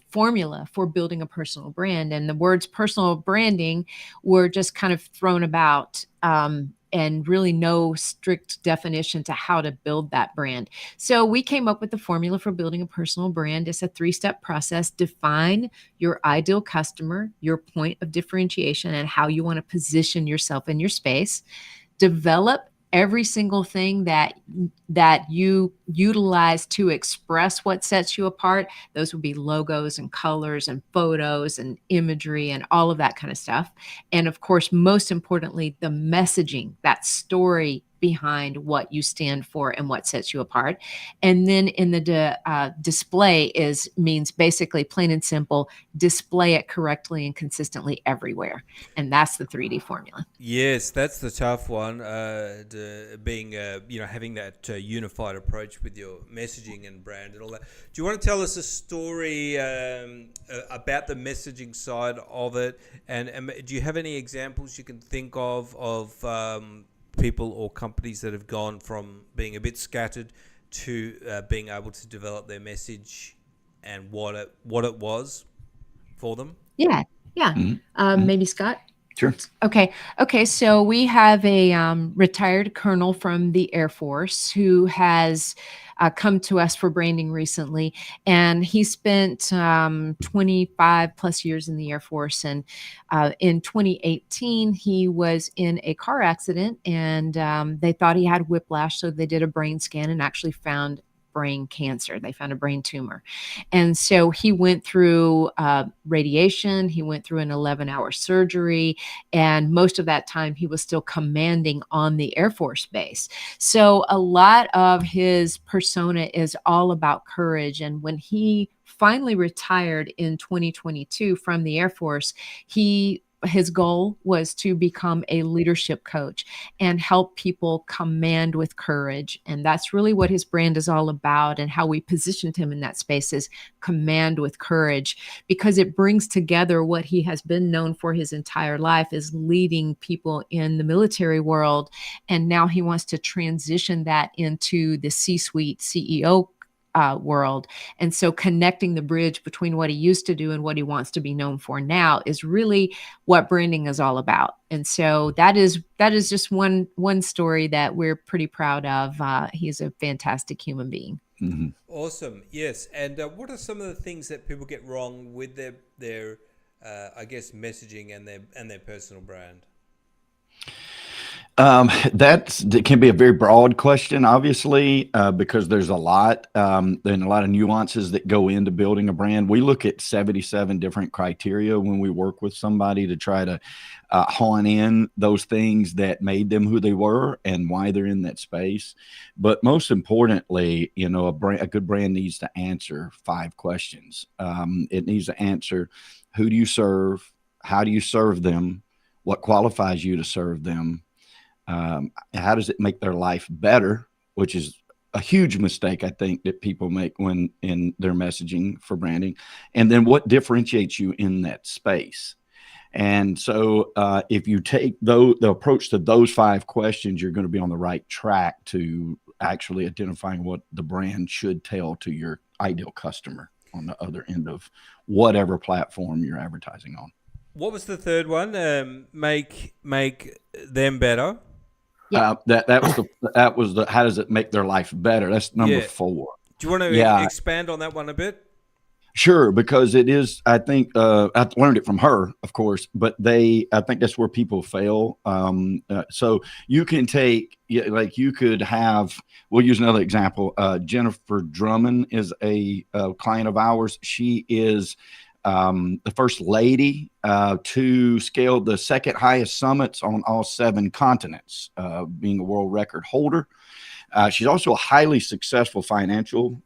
Speaker 4: formula for building a personal brand, and the words personal branding were just kind of thrown about, and really no strict definition to how to build that brand. So we came up with the formula for building a personal brand. It's a 3-step process. Define your ideal customer, your point of differentiation, and how you want to position yourself in your space. Develop every single thing that you utilize to express what sets you apart. Those would be logos and colors and photos and imagery and all of that kind of stuff. And of course, most importantly, the messaging, that story behind what you stand for and what sets you apart. And then in the display means basically plain and simple, display it correctly and consistently everywhere. And that's the 3D formula.
Speaker 1: Yes, that's the tough one. Being having that unified approach with your messaging and brand and all that. Do you want to tell us a story about the messaging side of it? And do you have any examples you can think of people or companies that have gone from being a bit scattered to being able to develop their message and what it was for them?
Speaker 4: Yeah. Maybe Scott?
Speaker 2: Sure.
Speaker 4: Okay. So we have a retired colonel from the Air Force who has come to us for branding recently, and he spent 25 plus years in the Air Force. And in 2018, he was in a car accident, and they thought he had whiplash, so they did a brain scan and actually found brain cancer. They found a brain tumor. And so he went through radiation. He went through an 11-hour surgery. And most of that time, he was still commanding on the Air Force base. So a lot of his persona is all about courage. And when he finally retired in 2022 from the Air Force, his goal was to become a leadership coach and help people command with courage. And that's really what his brand is all about, and how we positioned him in that space is command with courage, because it brings together what he has been known for his entire life, is leading people in the military world. And now he wants to transition that into the C-suite CEO world. And so connecting the bridge between what he used to do and what he wants to be known for now is really what branding is all about. And so that is just one story that we're pretty proud of. He's a fantastic human being.
Speaker 2: Mm-hmm.
Speaker 1: Awesome. Yes. And what are some of the things that people get wrong with their I guess messaging and their personal brand?
Speaker 2: That can be a very broad question, obviously, because there's a lot and a lot of nuances that go into building a brand. We look at 77 different criteria when we work with somebody to try to hone in those things that made them who they were and why they're in that space. But most importantly, a good brand needs to answer 5 questions. It needs to answer, who do you serve? How do you serve them? What qualifies you to serve them? How does it make their life better, which is a huge mistake, I think, that people make when in their messaging for branding. And then what differentiates you in that space? And so if you take the approach to those 5 questions, you're going to be on the right track to actually identifying what the brand should tell to your ideal customer. on the other end of whatever platform you're advertising on.
Speaker 1: What was the third one? Make them better.
Speaker 4: Yeah.
Speaker 2: That was the how does it make their life better? That's number 4.
Speaker 1: Do you want to expand on that one a bit?
Speaker 2: Sure, because it is, I think, I learned it from her, of course, but I think that's where people fail. So you can take, like you could have, we'll use another example. Jennifer Drummond is a client of ours. She is the first lady to scale the second highest summits on all 7 continents, being a world record holder. She's also a highly successful financial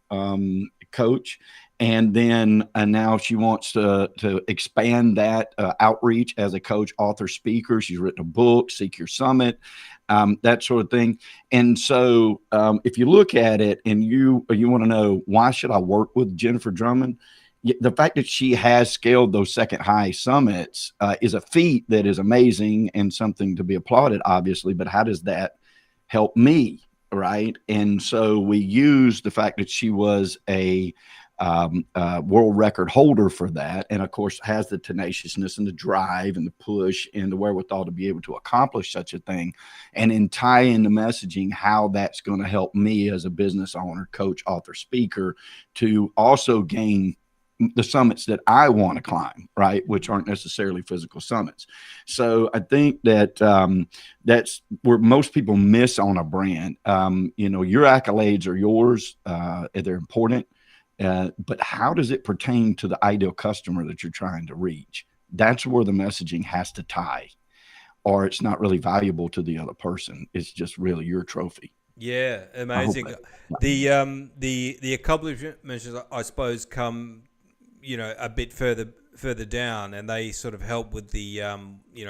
Speaker 2: coach. And then now she wants to expand that outreach as a coach, author, speaker. She's written a book, Seek Your Summit, that sort of thing. And so if you look at it and you want to know, why should I work with Jennifer Drummond? The fact that she has scaled those second high summits is a feat that is amazing and something to be applauded, obviously. But how does that help me? Right. And so we use the fact that she was a world record holder for that, and of course has the tenaciousness and the drive and the push and the wherewithal to be able to accomplish such a thing, and then tie in the messaging how that's going to help me as a business owner, coach, author, speaker to also gain the summits that I want to climb, right, which aren't necessarily physical summits. So I think that that's where most people miss on a brand. Your accolades are yours, they're important. But how does it pertain to the ideal customer that you're trying to reach? That's where the messaging has to tie, or it's not really valuable to the other person. It's just really your trophy.
Speaker 1: Yeah, amazing. The accomplishments, I suppose, come a bit further down, and they sort of help with the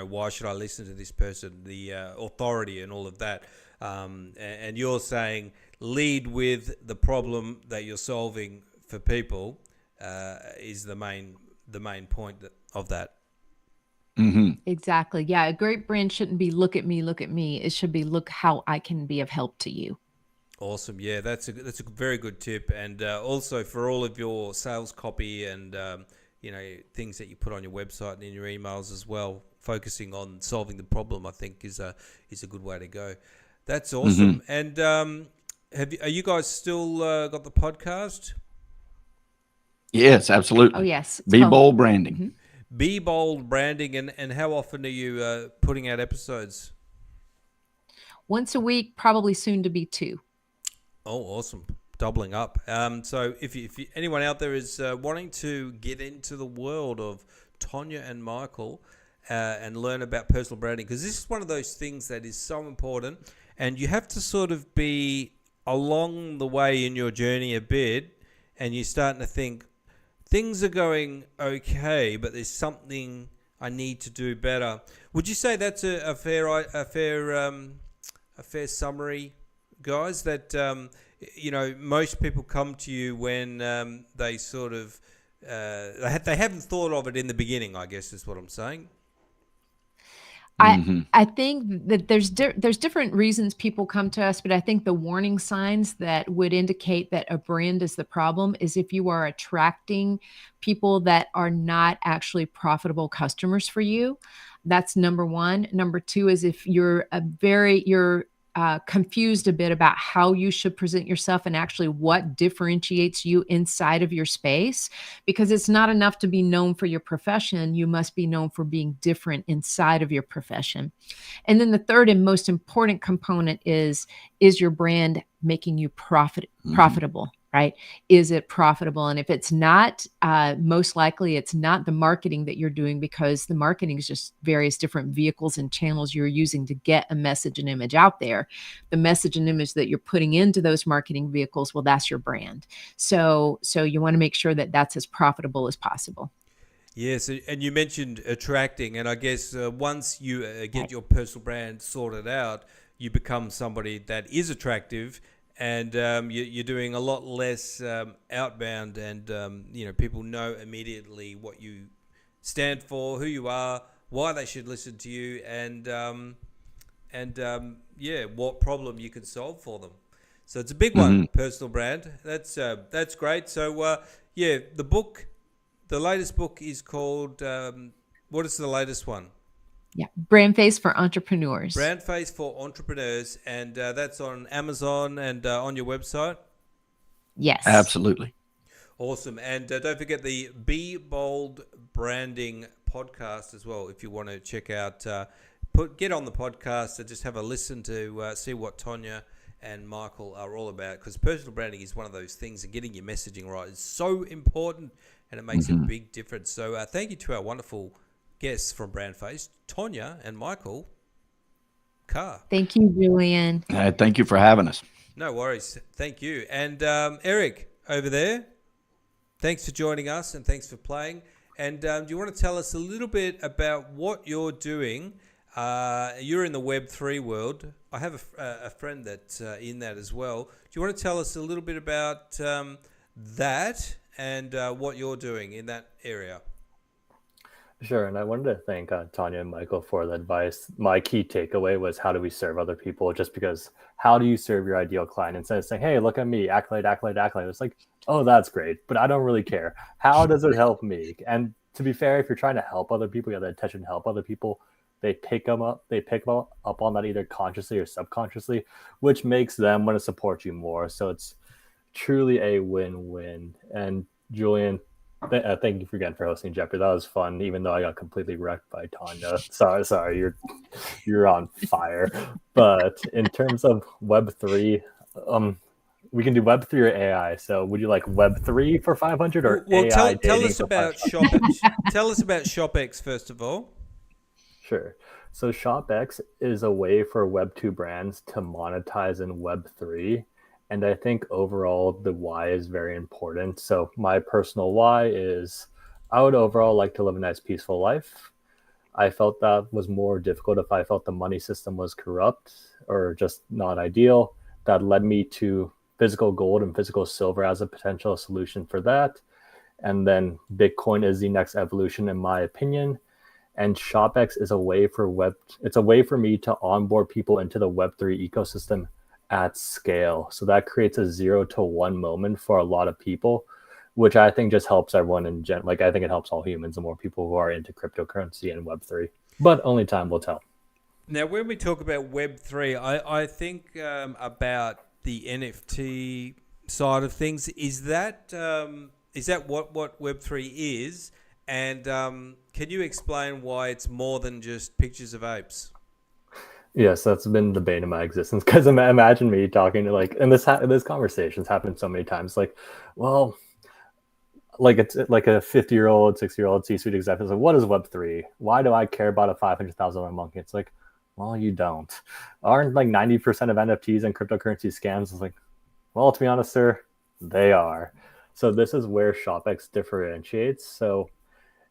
Speaker 1: why should I listen to this person, the authority and all of that. And you're saying lead with the problem that you're solving for people is the main point of that.
Speaker 2: Mm-hmm.
Speaker 4: Exactly. Yeah. A great brand shouldn't be look at me, look at me. It should be look how I can be of help to you.
Speaker 1: Awesome. Yeah, that's a very good tip. And also for all of your sales copy and things that you put on your website and in your emails as well, focusing on solving the problem, I think is a good way to go. That's awesome. Mm-hmm. And are you guys still got the podcast?
Speaker 2: Yes, absolutely.
Speaker 4: Oh, yes.
Speaker 2: Be Bold Branding.
Speaker 4: Mm-hmm.
Speaker 1: Be Bold Branding. And how often are you putting out episodes?
Speaker 4: Once a week, probably soon to be 2.
Speaker 1: Oh, awesome. Doubling up. So if anyone out there is wanting to get into the world of Tonya and Michael and learn about personal branding, because this is one of those things that is so important, and you have to sort of be along the way in your journey a bit, and you're starting to think, things are going okay, but there's something I need to do better. Would you say that's a fair summary, guys? That most people come to you when they sort of they haven't thought of it in the beginning, I guess is what I'm saying.
Speaker 4: I think that there's different reasons people come to us, but I think the warning signs that would indicate that a brand is the problem is if you are attracting people that are not actually profitable customers for you. That's number one. Number two is if you're confused a bit about how you should present yourself and actually what differentiates you inside of your space, because it's not enough to be known for your profession. You must be known for being different inside of your profession. And then the third and most important component is your brand making you profitable, right? Is it profitable? And if it's not, most likely it's not the marketing that you're doing, because the marketing is just various different vehicles and channels you're using to get a message and image out there. The message and image that you're putting into those marketing vehicles, well, that's your brand. So you want to make sure that that's as profitable as possible.
Speaker 1: Yes, and you mentioned attracting, and I guess once you get your personal brand sorted out, you become somebody that is attractive. And you're doing a lot less outbound, and people know immediately what you stand for, who you are, why they should listen to you, and what problem you can solve for them. So it's a big one, personal brand. That's great. So Yeah, the book, the latest book is called, what is the latest one?
Speaker 4: Yeah, BrandFace for entrepreneurs.
Speaker 1: BrandFace for entrepreneurs, and that's on Amazon and on your website.
Speaker 4: Yes.
Speaker 2: Absolutely.
Speaker 1: Awesome. And don't forget the Be Bold Branding podcast as well, if you want to check out, get on the podcast and just have a listen to see what Tonya and Michael are all about, because personal branding is one of those things, and getting your messaging right is so important, and it makes a big difference. So thank you to our wonderful guests from BrandFace, Tonya and Michael Carr.
Speaker 4: Thank you, Julian.
Speaker 2: Thank you for having us.
Speaker 1: No worries. Thank you. And Eric over there, thanks for joining us and thanks for playing. And do you want to tell us a little bit about what you're doing? You're in the Web3 world. I have a friend that's in that as well. Do you want to tell us a little bit about that and what you're doing in that area?
Speaker 3: Sure, and I wanted to thank Tonya and Michael for the advice. My key takeaway was, how do we serve other people? Just because, how do you serve your ideal client? Instead of saying, hey, look at me, accolade, accolade, accolade. It's like, oh, that's great, but I don't really care. How does it help me? And to be fair, if you're trying to help other people, you have the intention to help other people, they pick them up on that either consciously or subconsciously, which makes them want to support you more. So it's truly a win-win. And Julian, thank you again for hosting Jeopardy. That was fun, even though I got completely wrecked by Tonya. Sorry, you're on fire. But in terms of Web3, we can do Web3 or AI. So would you like Web3 for 500 or AI?
Speaker 1: Tell us about tell us about ShopX first of all.
Speaker 3: Sure. So ShopX is a way for Web2 brands to monetize in Web3. And I think overall, the why is very important. So my personal why is, I would overall like to live a nice, peaceful life. I felt that was more difficult if I felt the money system was corrupt or just not ideal. That led me to physical gold and physical silver as a potential solution for that. And then Bitcoin is the next evolution, in my opinion. And ShopX is a way it's a way for me to onboard people into the Web3 ecosystem at scale. So that creates a 0 to 1 moment for a lot of people, which I think just helps everyone in I think it helps all humans, the more people who are into cryptocurrency and Web3, but only time will tell.
Speaker 1: Now, when we talk about Web3, I think about the NFT side of things. Is that what Web3 is? And can you explain why it's more than just pictures of apes?
Speaker 3: Yes, that's been the bane of my existence. Because imagine me talking to and this conversation's happened so many times. Well, it's like a 50-year-old, 60-year-old C-suite executive. Like, what is Web3? Why do I care about a $500,000 monkey? It's like, well, you don't. Aren't 90% of NFTs and cryptocurrency scams? It's like, well, to be honest, sir, they are. So this is where ShopX differentiates. So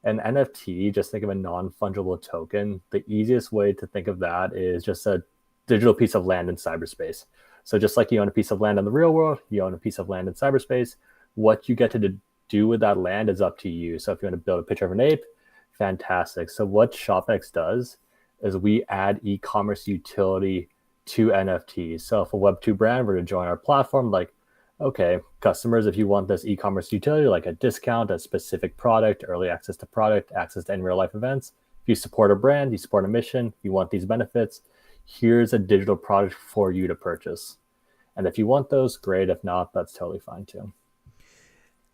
Speaker 3: an NFT, just think of a non-fungible token. The easiest way to think of that is just a digital piece of land in cyberspace. So just like you own a piece of land in the real world, you own a piece of land in cyberspace. What you get to do with that land is up to you. So if you want to build a picture of an ape, fantastic. So what ShopX does is we add e-commerce utility to NFTs. So if a Web2 brand were to join our platform, okay, customers, if you want this e-commerce utility, like a discount, a specific product, early access to product, access to in real life events, if you support a brand, you support a mission, you want these benefits, here's a digital product for you to purchase. And if you want those, great. If not, that's totally fine too.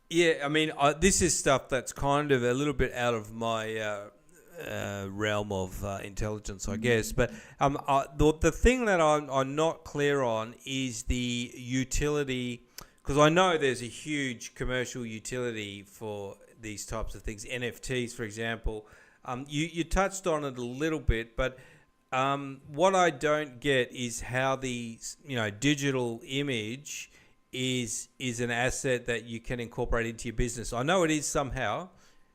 Speaker 1: Yeah, I mean, this is stuff that's kind of a little bit out of my realm of intelligence, I guess. But the thing that I'm not clear on is the utility, because I know there's a huge commercial utility for these types of things. NFTs, for example. You touched on it a little bit, but what I don't get is how the digital image is an asset that you can incorporate into your business. I know it is somehow.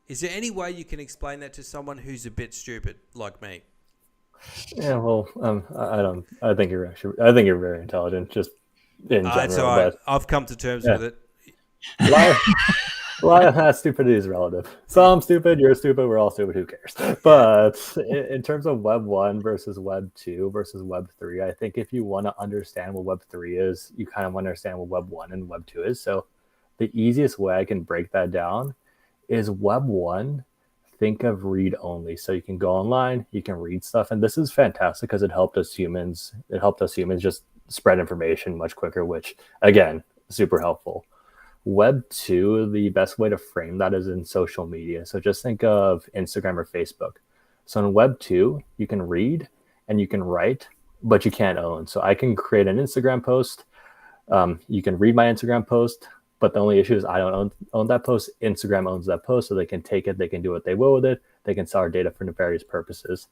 Speaker 1: Is there any way you can explain that to someone who's a bit stupid like me?
Speaker 3: Yeah, well, I think you're very intelligent, just in general.
Speaker 1: It's all right. I've come to terms with it.
Speaker 3: Stupidity is relative. So I'm stupid, you're stupid, we're all stupid, who cares? But in terms of Web 1 versus Web 2 versus Web 3, I think if you want to understand what Web 3 is, you kind of want to understand what Web 1 and Web 2 is. So The easiest way I can break that down is Web 1. Think of read only. So you can go online, you can read stuff. And this is fantastic because it helped us humans just spread information much quicker, which again, super helpful. Web 2, the best way to frame that is in social media. So just think of Instagram or Facebook. So in Web 2, you can read and you can write, but you can't own. So I can create an Instagram post. You can read my Instagram post, but the only issue is I don't own that post. Instagram owns that post, so they can take it. They can do what they will with it. They can sell our data for various purposes.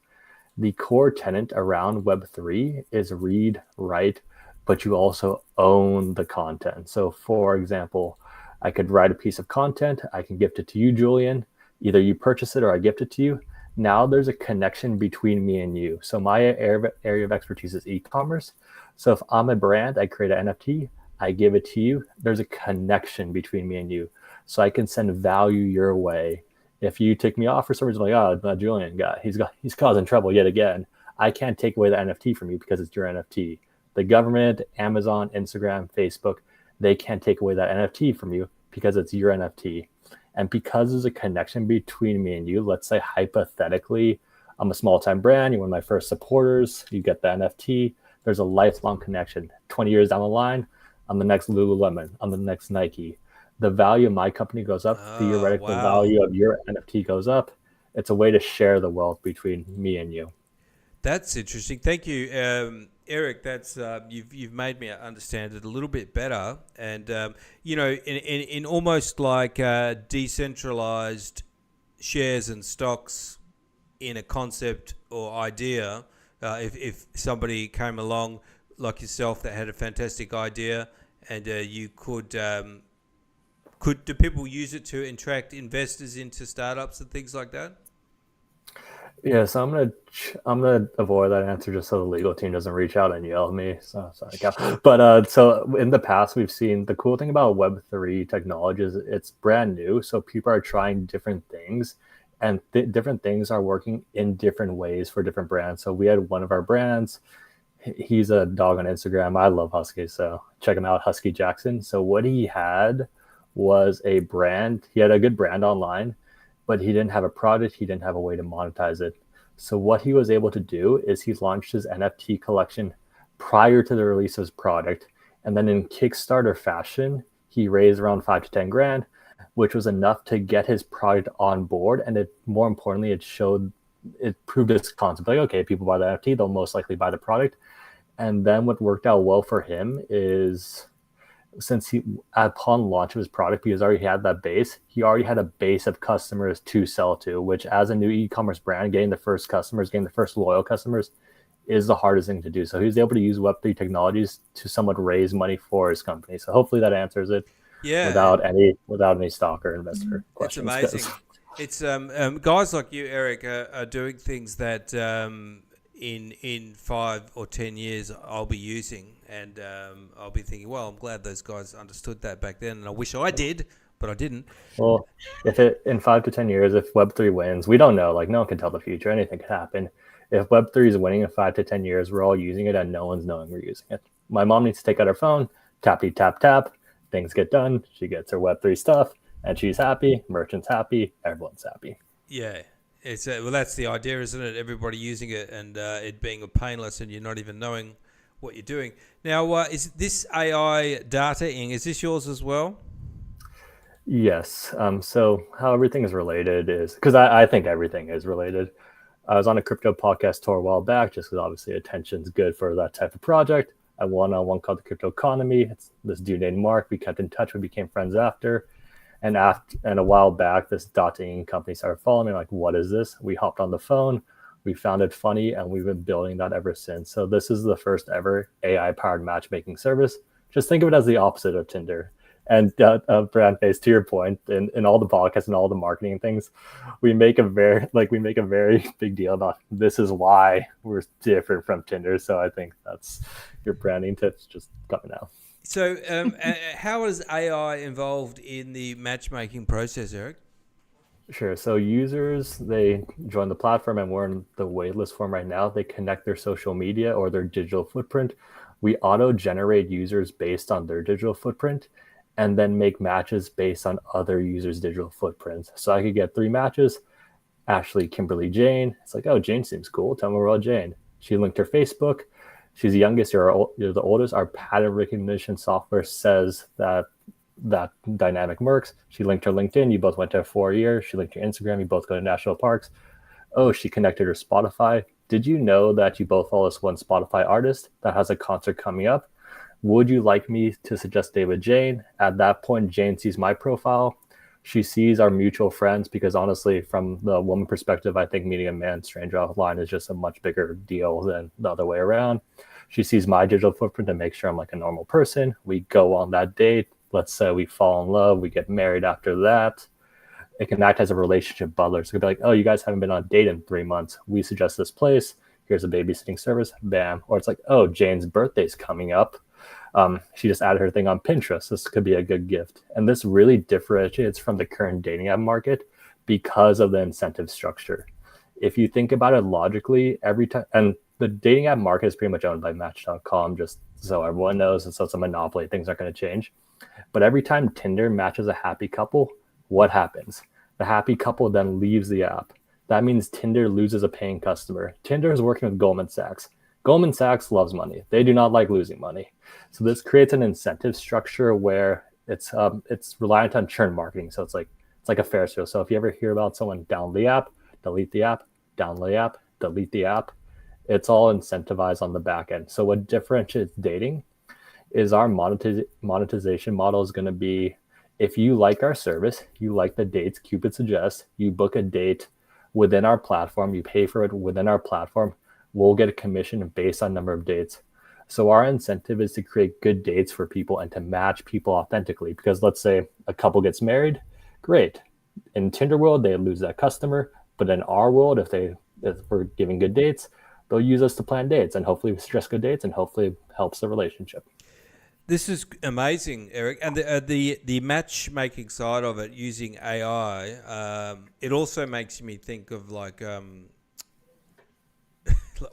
Speaker 3: The core tenet around Web 3 is read, write, but you also own the content. So for example, I could write a piece of content. I can gift it to you, Julian. Either you purchase it or I gift it to you. Now there's a connection between me and you. So my area of expertise is e-commerce. So if I'm a brand, I create an NFT, I give it to you. There's a connection between me and you. So I can send value your way. If you take me off for some reason, like, oh, that Julian guy, he's causing trouble yet again. I can't take away the NFT from you because it's your NFT. The government, Amazon, Instagram, Facebook, they can't take away that NFT from you because it's your NFT. And because there's a connection between me and you, let's say hypothetically, I'm a small-time brand, you're one of my first supporters, you get the NFT, there's a lifelong connection. 20 years down the line, I'm the next Lululemon, I'm the next Nike. The value of my company goes up, theoretically the value of your NFT goes up. It's a way to share the wealth between me and you.
Speaker 1: That's interesting. Thank you, Eric. That's you've made me understand it a little bit better. And in almost like decentralized shares and stocks in a concept or idea, if somebody came along like yourself that had a fantastic idea, and you could do people use it to attract investors into startups and things like that?
Speaker 3: Yeah, so I'm gonna avoid that answer just so the legal team doesn't reach out and yell at me. So sorry, Cal. But so in the past, we've seen the cool thing about Web3 technology is it's brand new, so people are trying different things, and different things are working in different ways for different brands. So we had one of our brands. He's a dog on Instagram. I love Husky, so check him out, Husky Jackson. So what he had was a brand. He had a good brand online, but he didn't have a product. He didn't have a way to monetize it. So what he was able to do is he launched his NFT collection prior to the release of his product. And then in Kickstarter fashion, he raised around 5 to 10 grand, which was enough to get his product on board. And it, more importantly, it proved its concept. Like, okay, people buy the NFT, they'll most likely buy the product. And then what worked out well for him is, since upon launch of his product, because he already had that base, he already had a base of customers to sell to, which as a new e-commerce brand, getting the first customers, getting the first loyal customers is the hardest thing to do. So he was able to use Web3 technologies to somewhat raise money for his company. So hopefully that answers it.
Speaker 1: Yeah.
Speaker 3: Without any stock or investor questions.
Speaker 1: It's amazing. It's guys like you, Eric, are doing things that in 5 or 10 years I'll be using, and I'll be thinking, well, I'm glad those guys understood that back then, and I wish I did, but I didn't.
Speaker 3: Well, in 5 to 10 years, if Web3 wins, we don't know. Like, no one can tell the future. Anything could happen. If Web3 is winning in 5 to 10 years, we're all using it, and no one's knowing we're using it. My mom needs to take out her phone, tap, tap. Things get done. She gets her Web3 stuff, and she's happy. Merchant's happy. Everyone's happy.
Speaker 1: Yeah. It's well, that's the idea, isn't it? Everybody using it, and it being painless, and you're not even knowing what you're doing. Now, is this AI dataing? Is this yours as well?
Speaker 3: Yes. So how everything is related is, because I think everything is related. I was on a crypto podcast tour a while back, just because obviously attention's good for that type of project. I won on one called the Crypto Economy. It's this dude named Mark. We kept in touch. We became friends after. And a while back, this dotting company started following me. Like, what is this? We hopped on the phone. We found it funny, and we've been building that ever since. So this is the first ever AI-powered matchmaking service. Just think of it as the opposite of Tinder. And BrandFace, to your point, in all the podcasts and all the marketing things, we make a very big deal about this is why we're different from Tinder. So I think that's your branding tips just coming out.
Speaker 1: So how is AI involved in the matchmaking process, Eric?
Speaker 3: Sure. So users, they join the platform, and we're in the waitlist form right now. They connect their social media or their digital footprint. We auto-generate users based on their digital footprint. and then make matches based on other users' digital footprints. So I could get 3 matches: Ashley, Kimberly, Jane. It's like, oh, Jane seems cool. Tell me more about Jane. She linked her Facebook. She's the youngest, you're the oldest. Our pattern recognition software says that dynamic works. She linked her LinkedIn. You both went to 4 years. She linked your Instagram. You both go to national parks. Oh, she connected her Spotify. Did you know that you both follow this one Spotify artist that has a concert coming up? Would you like me to suggest David Jane? At that point, Jane sees my profile. She sees our mutual friends, because honestly, from the woman perspective, I think meeting a man stranger offline is just a much bigger deal than the other way around. She sees my digital footprint to make sure I'm like a normal person. We go on that date. Let's say we fall in love. We get married after that. It can act as a relationship butler. So it could be like, oh, you guys haven't been on a date in 3 months. We suggest this place. Here's a babysitting service. Bam. Or it's like, oh, Jane's birthday's coming up. She just added her thing on Pinterest. This could be a good gift. And this really differentiates from the current dating app market because of the incentive structure. If you think about it logically, every time, and the dating app market is pretty much owned by Match.com, just so everyone knows, and so it's a monopoly, things aren't going to change. But every time Tinder matches a happy couple, what happens? The happy couple then leaves the app. That means Tinder loses a paying customer. Tinder is working with Goldman Sachs. Goldman Sachs loves money. They do not like losing money. So this creates an incentive structure where it's reliant on churn marketing. So it's like a Ferris wheel. So if you ever hear about someone download the app, delete the app, download the app, delete the app, it's all incentivized on the back end. So what differentiates dating is our monetization model is going to be, if you like our service, you like the dates Cupid suggests, you book a date within our platform, you pay for it within our platform, we'll get a commission based on number of dates. So our incentive is to create good dates for people and to match people authentically. Because let's say a couple gets married, great. In Tinder world, they lose that customer. But in our world, if we're giving good dates, they'll use us to plan dates, and hopefully we suggest good dates, and hopefully it helps the relationship.
Speaker 1: This is amazing, Eric. And the matchmaking side of it using AI, it also makes me think of like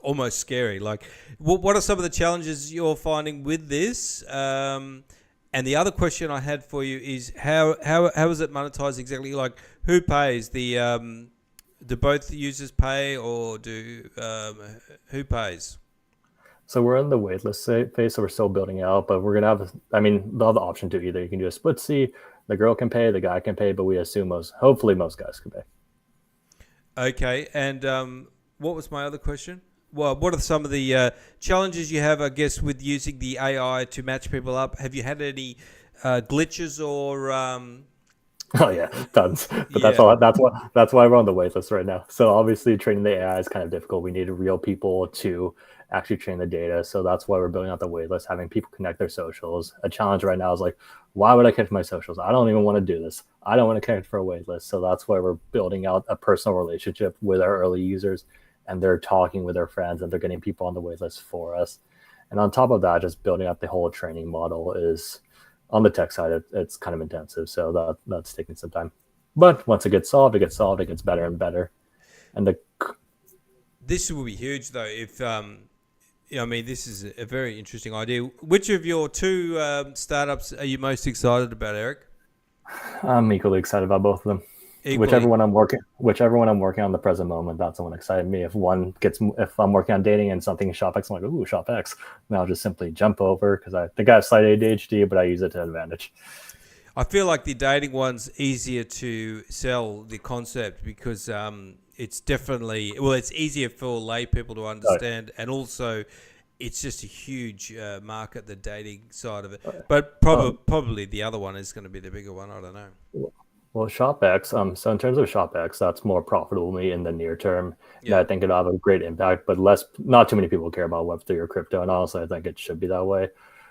Speaker 1: almost scary. Like, what are some of the challenges you're finding with this? And the other question I had for you is how is it monetized exactly? Like, who pays? Do both users pay, or who pays?
Speaker 3: So we're in the waitlist phase, so we're still building out, but we're going to have, they'll have the option to either. You can do a split C, the girl can pay, the guy can pay, but we assume hopefully most guys can pay.
Speaker 1: Okay, and what was my other question? Well, what are some of the challenges you have, I guess, with using the AI to match people up? Have you had any glitches or...
Speaker 3: Oh yeah, tons. But
Speaker 1: Yeah.
Speaker 3: That's why we're on the wait list right now. So obviously training the AI is kind of difficult. We need real people to actually train the data. So that's why we're building out the wait list, having people connect their socials. A challenge right now is like, why would I connect my socials? I don't even want to do this. I don't want to connect for a wait list. So that's why we're building out a personal relationship with our early users, and they're talking with their friends, and they're getting people on the wait list for us. And on top of that, just building up the whole training model is, on the tech side, it's kind of intensive, so that's taking some time. But once it gets solved, it gets better and better. And
Speaker 1: this will be huge, though. If this is a very interesting idea. Which of your two startups are you most excited about, Eric?
Speaker 3: I'm equally excited about both of them. Equally. Whichever one I'm working on the present moment, that's the one excited me. If I'm working on dating and something in ShopX, I'm like, ooh, ShopX. And I'll just simply jump over, because I think I have slight ADHD, but I use it to advantage.
Speaker 1: I feel like the dating one's easier to sell the concept, because it's definitely, it's easier for lay people to understand, and also it's just a huge market, the dating side of it. But probably the other one is going to be the bigger one. I don't know.
Speaker 3: Well, ShopX, so in terms of ShopX, that's more profitable to me in the near term. Yeah. I think it'll have a great impact, but not too many people care about Web3 or crypto. And honestly, I think it should be that way.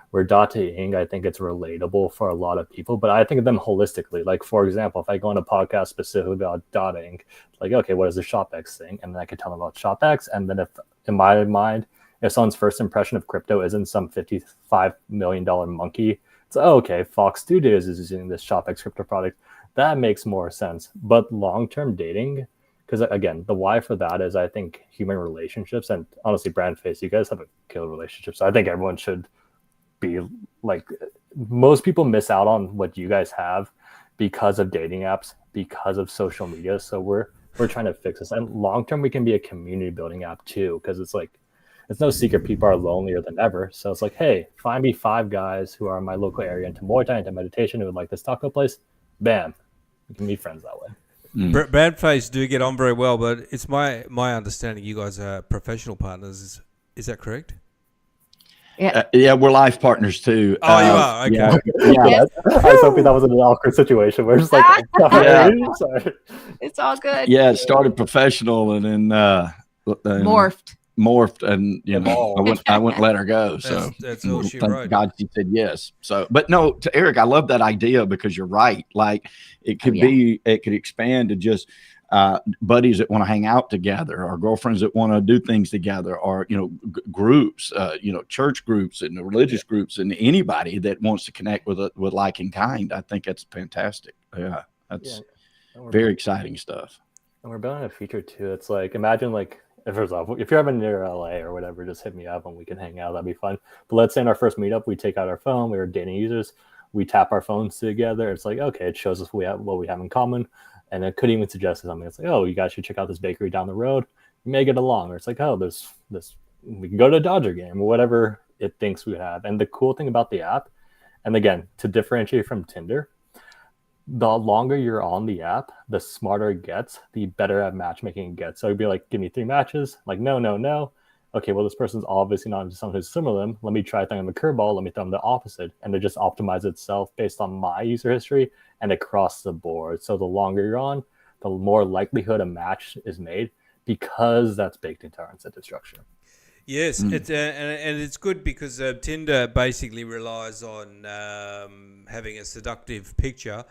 Speaker 3: Where Data.ing, I think it's relatable for a lot of people, but I think of them holistically. Like, for example, if I go on a podcast specifically about Data.ing, like, okay, what is the ShopX thing? And then I can tell them about ShopX. And then if, in my mind, if someone's first impression of crypto isn't some $55 million monkey, it's, okay, Fox Studios is using this ShopX crypto product. That makes more sense. But long-term dating, because again, the why for that is, I think, human relationships, and honestly, BrandFace, you guys have a killer relationship. So I think everyone should be like, most people miss out on what you guys have because of dating apps, because of social media. So we're trying to fix this. And long term, we can be a community building app too, because it's like, it's no secret people are lonelier than ever. So it's like, hey, find me 5 guys who are in my local area into Muay Thai, into meditation, who would like this taco place. Bam, we can be friends that way.
Speaker 1: BrandFace do get on very well, but it's my understanding you guys are professional partners. Is that correct?
Speaker 2: Yeah, we're life partners too.
Speaker 1: Oh, you are? Okay.
Speaker 2: Yeah,
Speaker 4: Yes.
Speaker 3: I was hoping that was an awkward situation. We're just like, sorry.
Speaker 4: It's all good.
Speaker 2: yeah. It started professional and then morphed, and I wouldn't let her go. So
Speaker 1: that's all she
Speaker 2: thank
Speaker 1: wrote.
Speaker 2: God she said yes. So, but no, to Eric, I love that idea because you're right. Like it could it could expand to just buddies that want to hang out together, or girlfriends that want to do things together, or groups, church groups and religious groups, and anybody that wants to connect with like and kind. I think that's fantastic. Yeah, that's very exciting stuff.
Speaker 3: And we're building a feature too. It's like, imagine like, if you're ever near LA or whatever, just hit me up and we can hang out. That'd be fun. But let's say in our first meetup, we take out our phone. We were dating users. We tap our phones together. It's like, okay, it shows us what we have in common. And it could even suggest something. It's like, oh, you guys should check out this bakery down the road. You may get along. Or it's like, oh, there's this. We can go to a Dodger game or whatever it thinks we have. And the cool thing about the app, and again, to differentiate from Tinder, the longer you're on the app, the smarter it gets, the better at matchmaking it gets. So it'd be like, give me 3 matches. Like, no. Okay, well, this person's obviously not into someone who's similar to them. Let me try throwing them a curveball. Let me throw them the opposite. And it just optimizes itself based on my user history and across the board. So the longer you're on, the more likelihood a match is made, because that's baked into our incentive structure.
Speaker 1: Yes, and it's good because Tinder basically relies on having a seductive picture,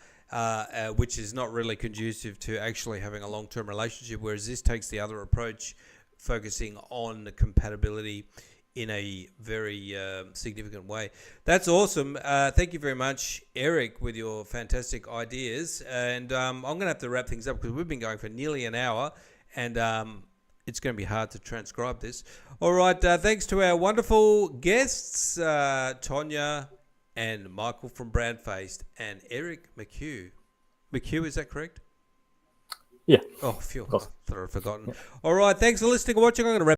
Speaker 1: which is not really conducive to actually having a long-term relationship, whereas this takes the other approach, focusing on the compatibility in a very significant way. That's awesome. Thank you very much, Eric, with your fantastic ideas. And I'm going to have to wrap things up because we've been going for nearly an hour, and it's going to be hard to transcribe this. All right. Thanks to our wonderful guests, Tonya and Michael from BrandFace, and Eric Mchugh. Mchugh, is that correct?
Speaker 3: Yeah.
Speaker 1: Oh, phew. I thought I'd forgotten. All right. Thanks for listening and watching. I'm going to wrap